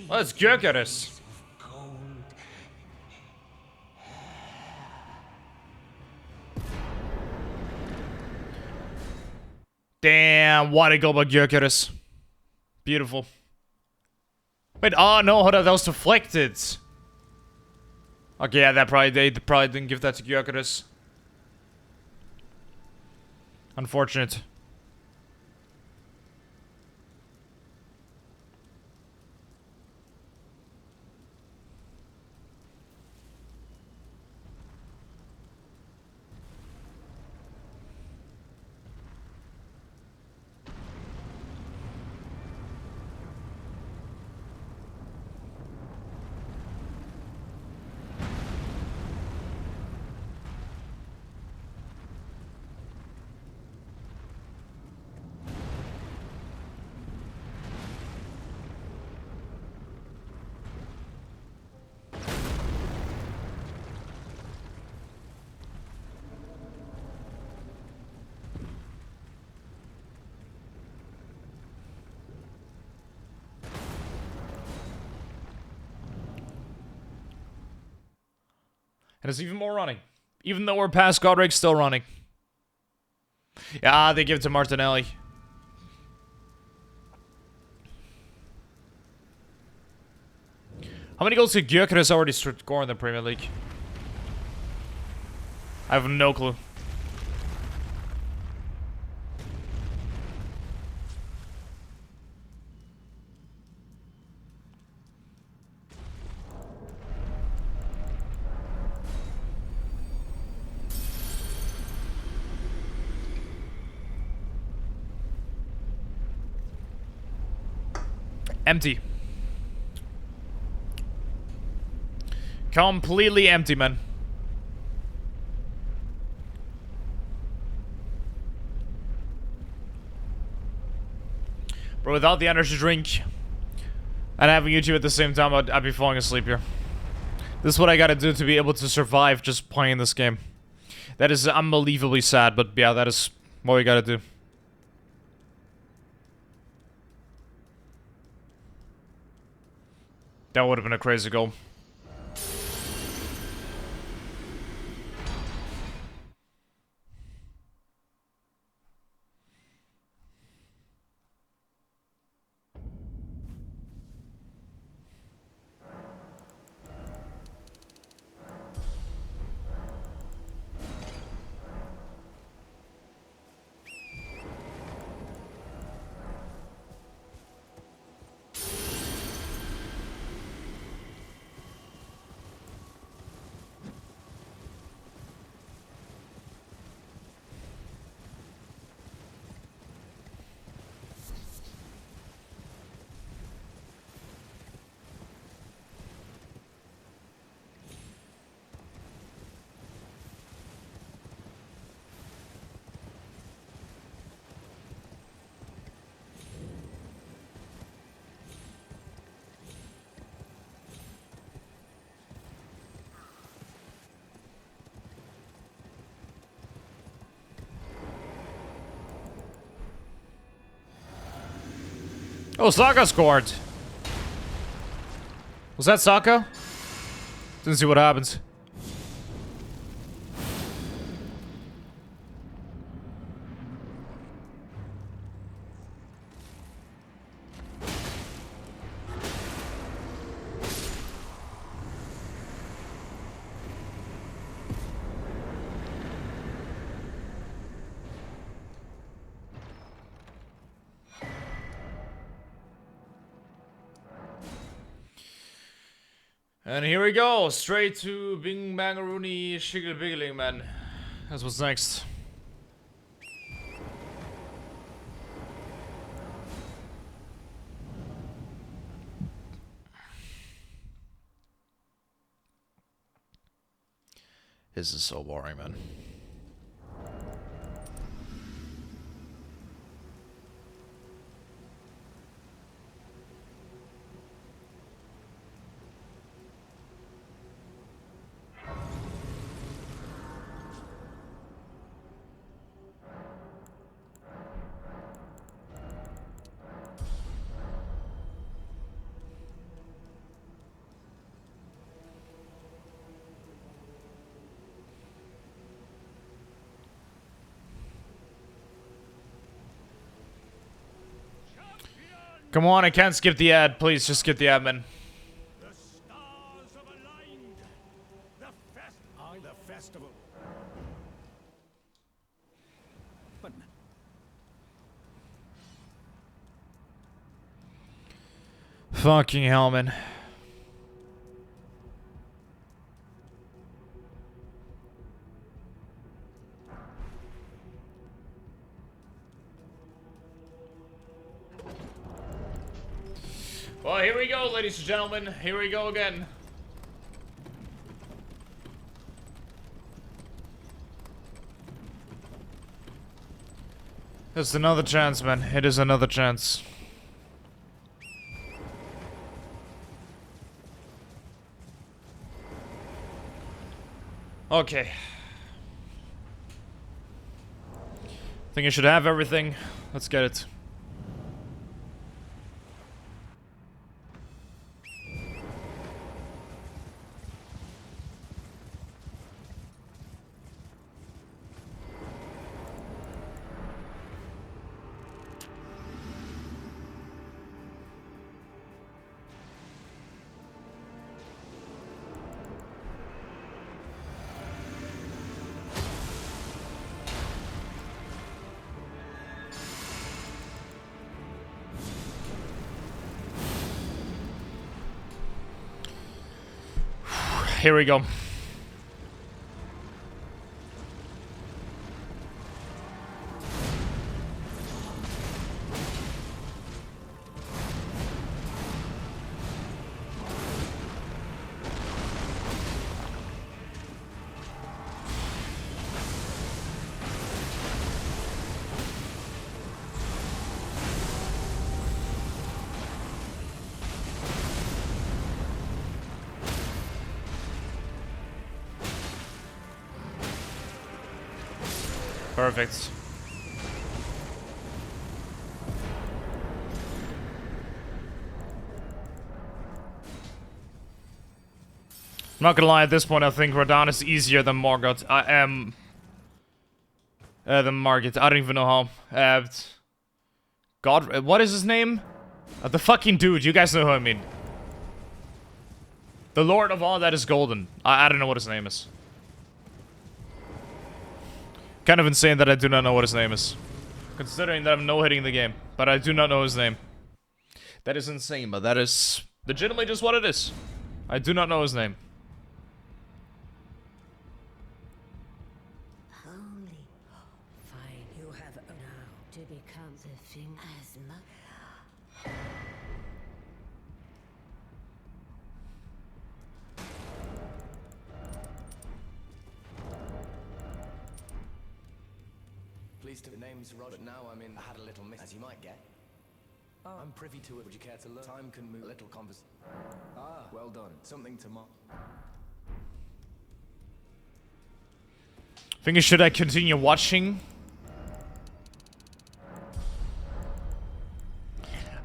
Let's get us. Damn, what a go by Gyökeres. Beautiful. Wait, oh no, hold on, that was deflected. Okay, yeah, they probably didn't give that to Gyökeres. Unfortunate. And there's even more running. Even though we're past Godric, still running. Yeah, they give it to Martinelli. How many goals did Gyökeres already score in the Premier League? I have no clue. Empty. Completely empty, man. Bro, without the energy drink and having YouTube at the same time, I'd be falling asleep here. This is what I gotta do to be able to survive just playing this game. That is unbelievably sad, but yeah, that is what we gotta do. That would have been a crazy goal. Oh, Saka scored. Was that Saka? Didn't see what happens. And here we go, straight to Bing Bangaroony Shiggle Biggling, man. That's what's next. This is so boring, man. Come on, I can't skip the ad. Please, just skip the ad, man. The stars have aligned. The festival. But Fucking hell, man. Well, here we go, ladies and gentlemen. Here we go again. It's another chance, man. It is another chance. Okay. Think I should have everything. Let's get it. Here we go. Perfect. I'm not gonna lie, at this point I think Radahn is easier than Margot. I am... than Margit. I don't even know how. God, what is his name? The fucking dude, you guys know who I mean. The Lord of all that is golden. I don't know what his name is. Kind of insane that I do not know what his name is. Considering that I'm no-hitting the game. But I do not know his name. That is insane, but that is legitimately just what it is. I do not know his name. Holy. Fine, you have now to become the thing as much. Pleased to the name's Rod, but now I'm in. I had a little miss, as you might get. Oh. I'm privy to it. Would you care to learn? Time can move. A little convers. Ah, well done. Something to mark. Thinking, should I continue watching?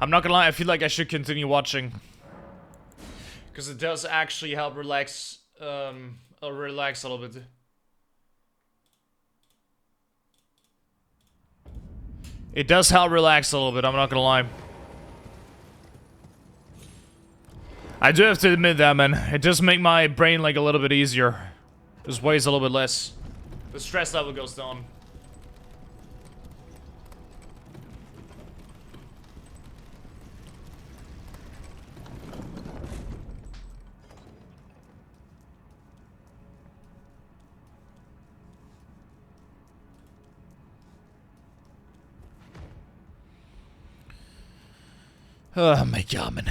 I'm not gonna lie, I feel like I should continue watching. Because it does actually help relax, relax a little bit. It does help relax a little bit, I'm not gonna lie. I do have to admit that, man. It does make my brain, like, a little bit easier. Just weighs a little bit less. The stress level goes down. Oh my god, man.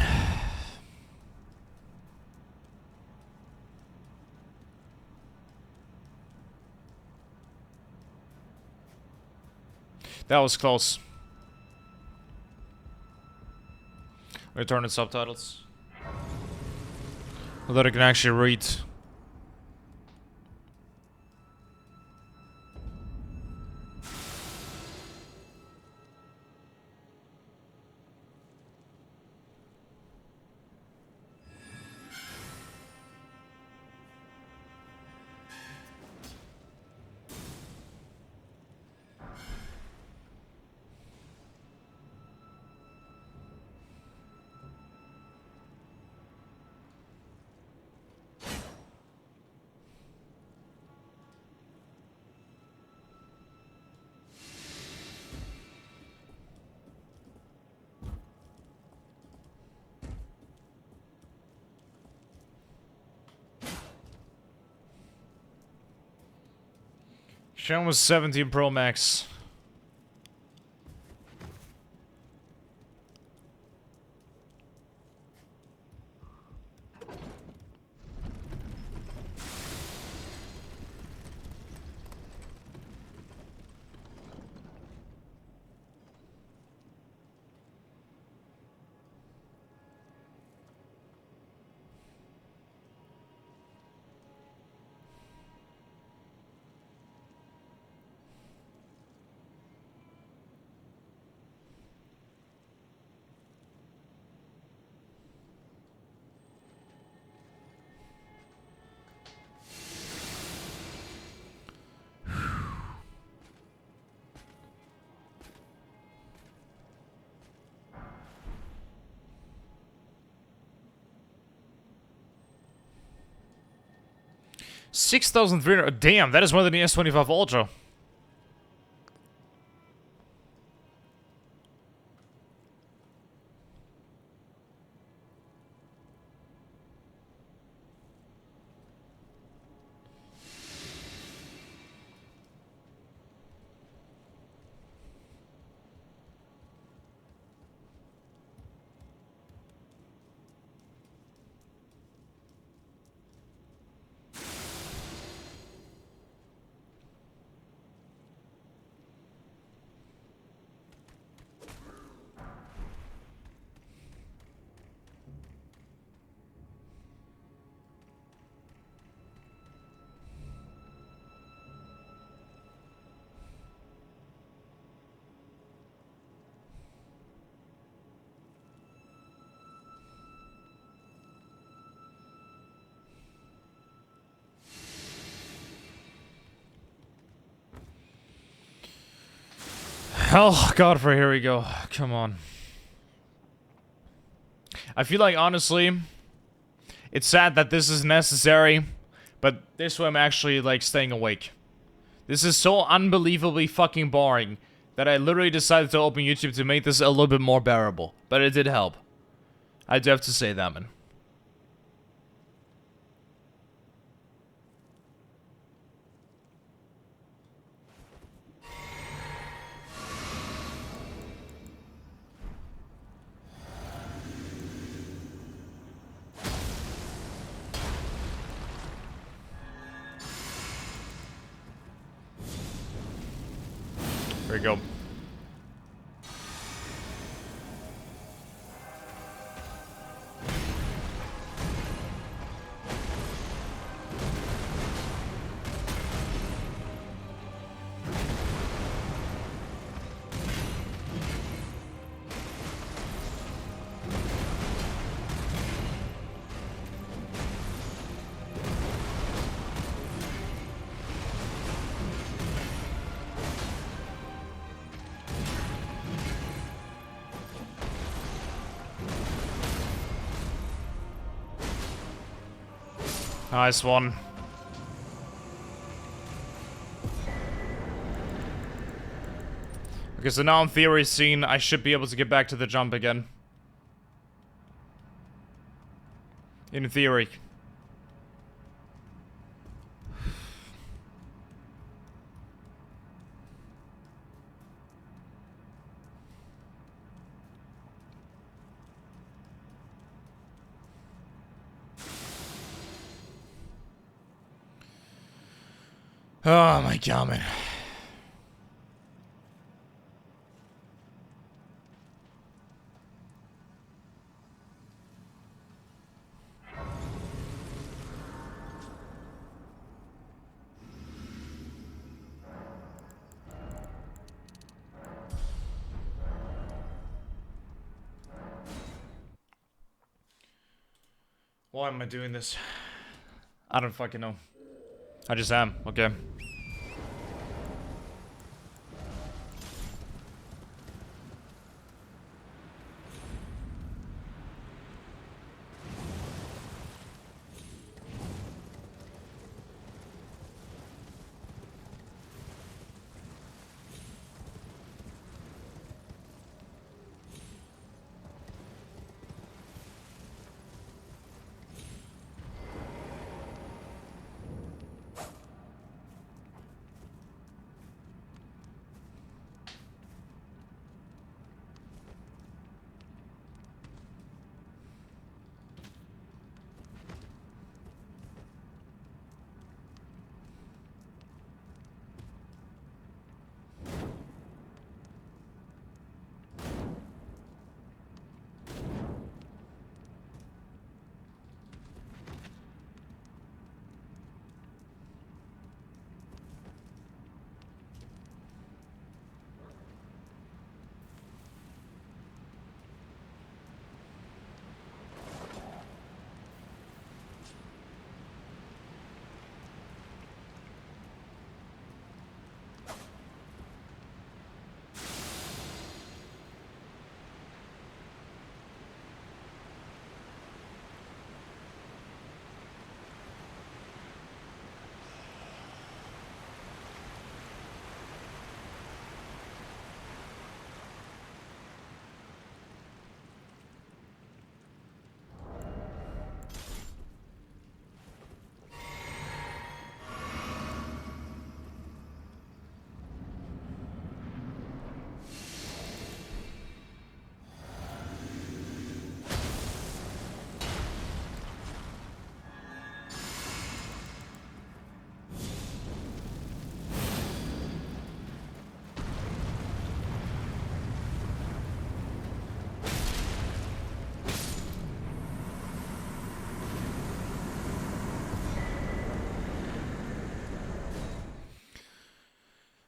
That was close. Return to subtitles. So that I can actually read. Shen was 17 Pro Max. $6,300. Damn, that is more than the S25 Ultra. Oh, Godfrey, here we go. Come on. I feel like, honestly, it's sad that this is necessary, but this way I'm actually, like, staying awake. This is so unbelievably fucking boring that I literally decided to open YouTube to make this a little bit more bearable. But it did help. I do have to say that, man. There we go. Nice one. Okay, so now in theory scene, I should be able to get back to the jump again. In theory. Oh my god, man. Why am I doing this? I don't fucking know. I just am, okay.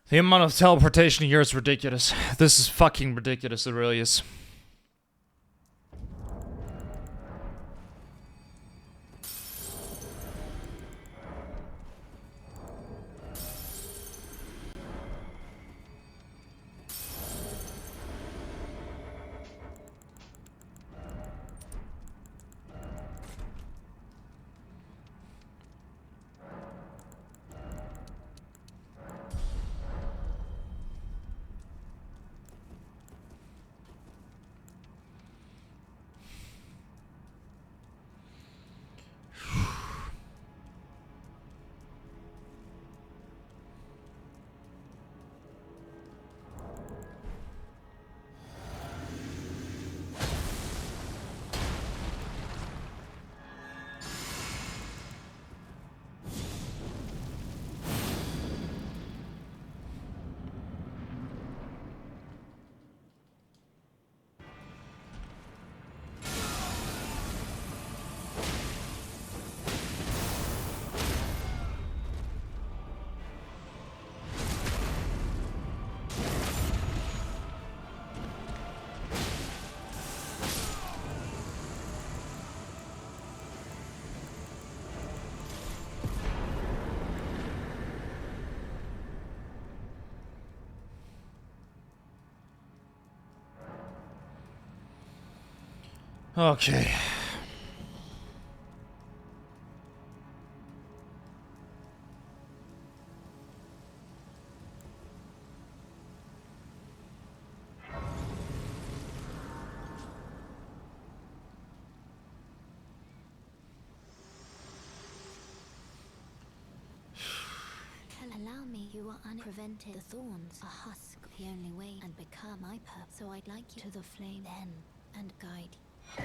The amount of teleportation here is ridiculous. This is fucking ridiculous, it really is. Okay. Allow me, you are unprevented. The thorns, a husk, the only way, and become my purpose. So I'd like you to the flame then, and guide you.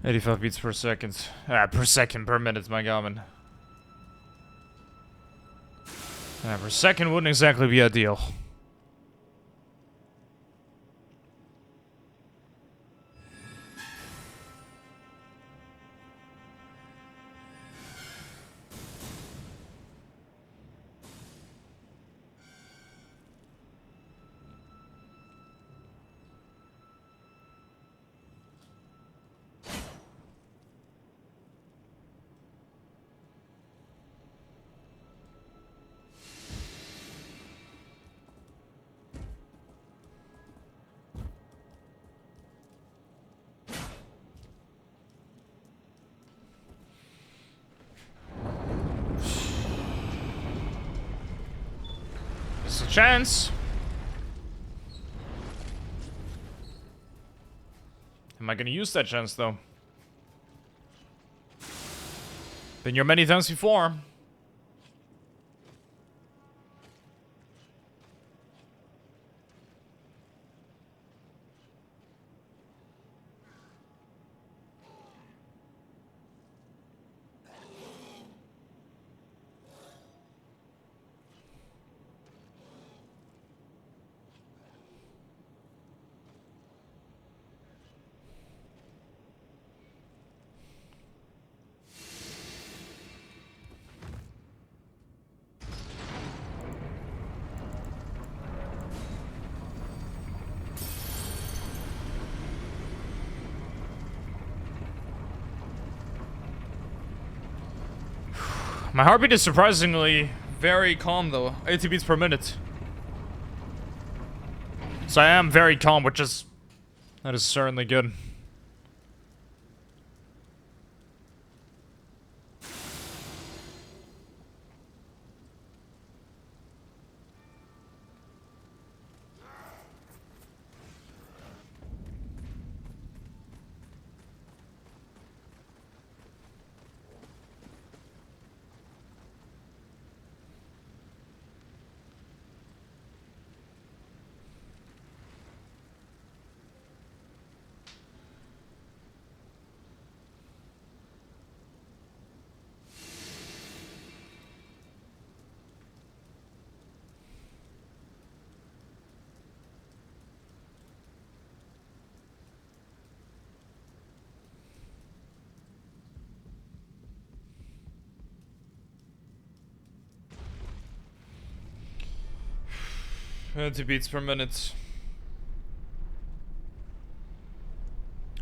85 beats per second. Per minute, my god, man. Per second wouldn't exactly be ideal. There's a chance. Am I gonna use that chance, though? Been here many times before. My heartbeat is surprisingly very calm, though. 80 beats per minute. So I am very calm, which is... that is certainly good. Twenty beats per minute.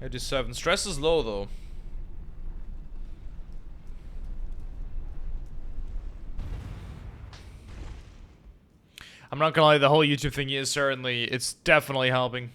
87. Stress is low, though. I'm not gonna lie, the whole YouTube thing is certainly... it's definitely helping.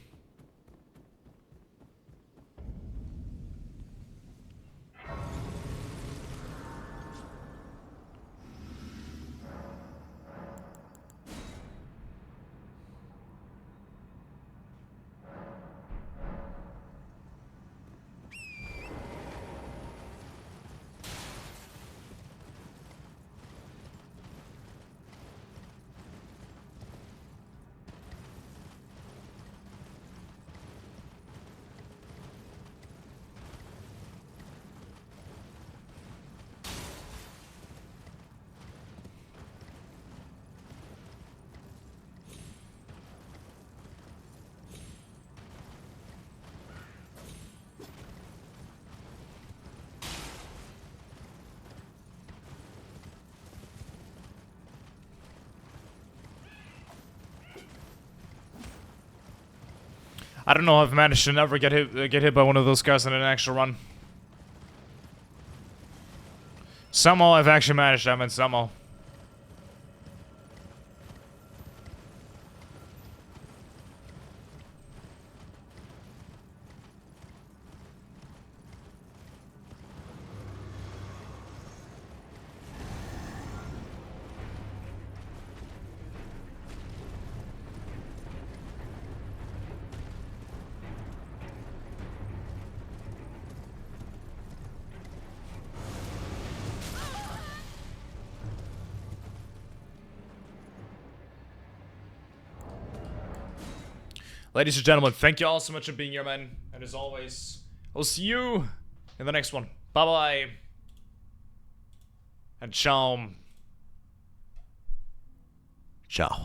I don't know if I've managed to never get hit by one of those guys in an actual run. Somehow I've actually managed that, man, somehow. Ladies and gentlemen, thank you all so much for being here, man. And as always, I'll see you in the next one. Bye-bye. And ciao. Ciao.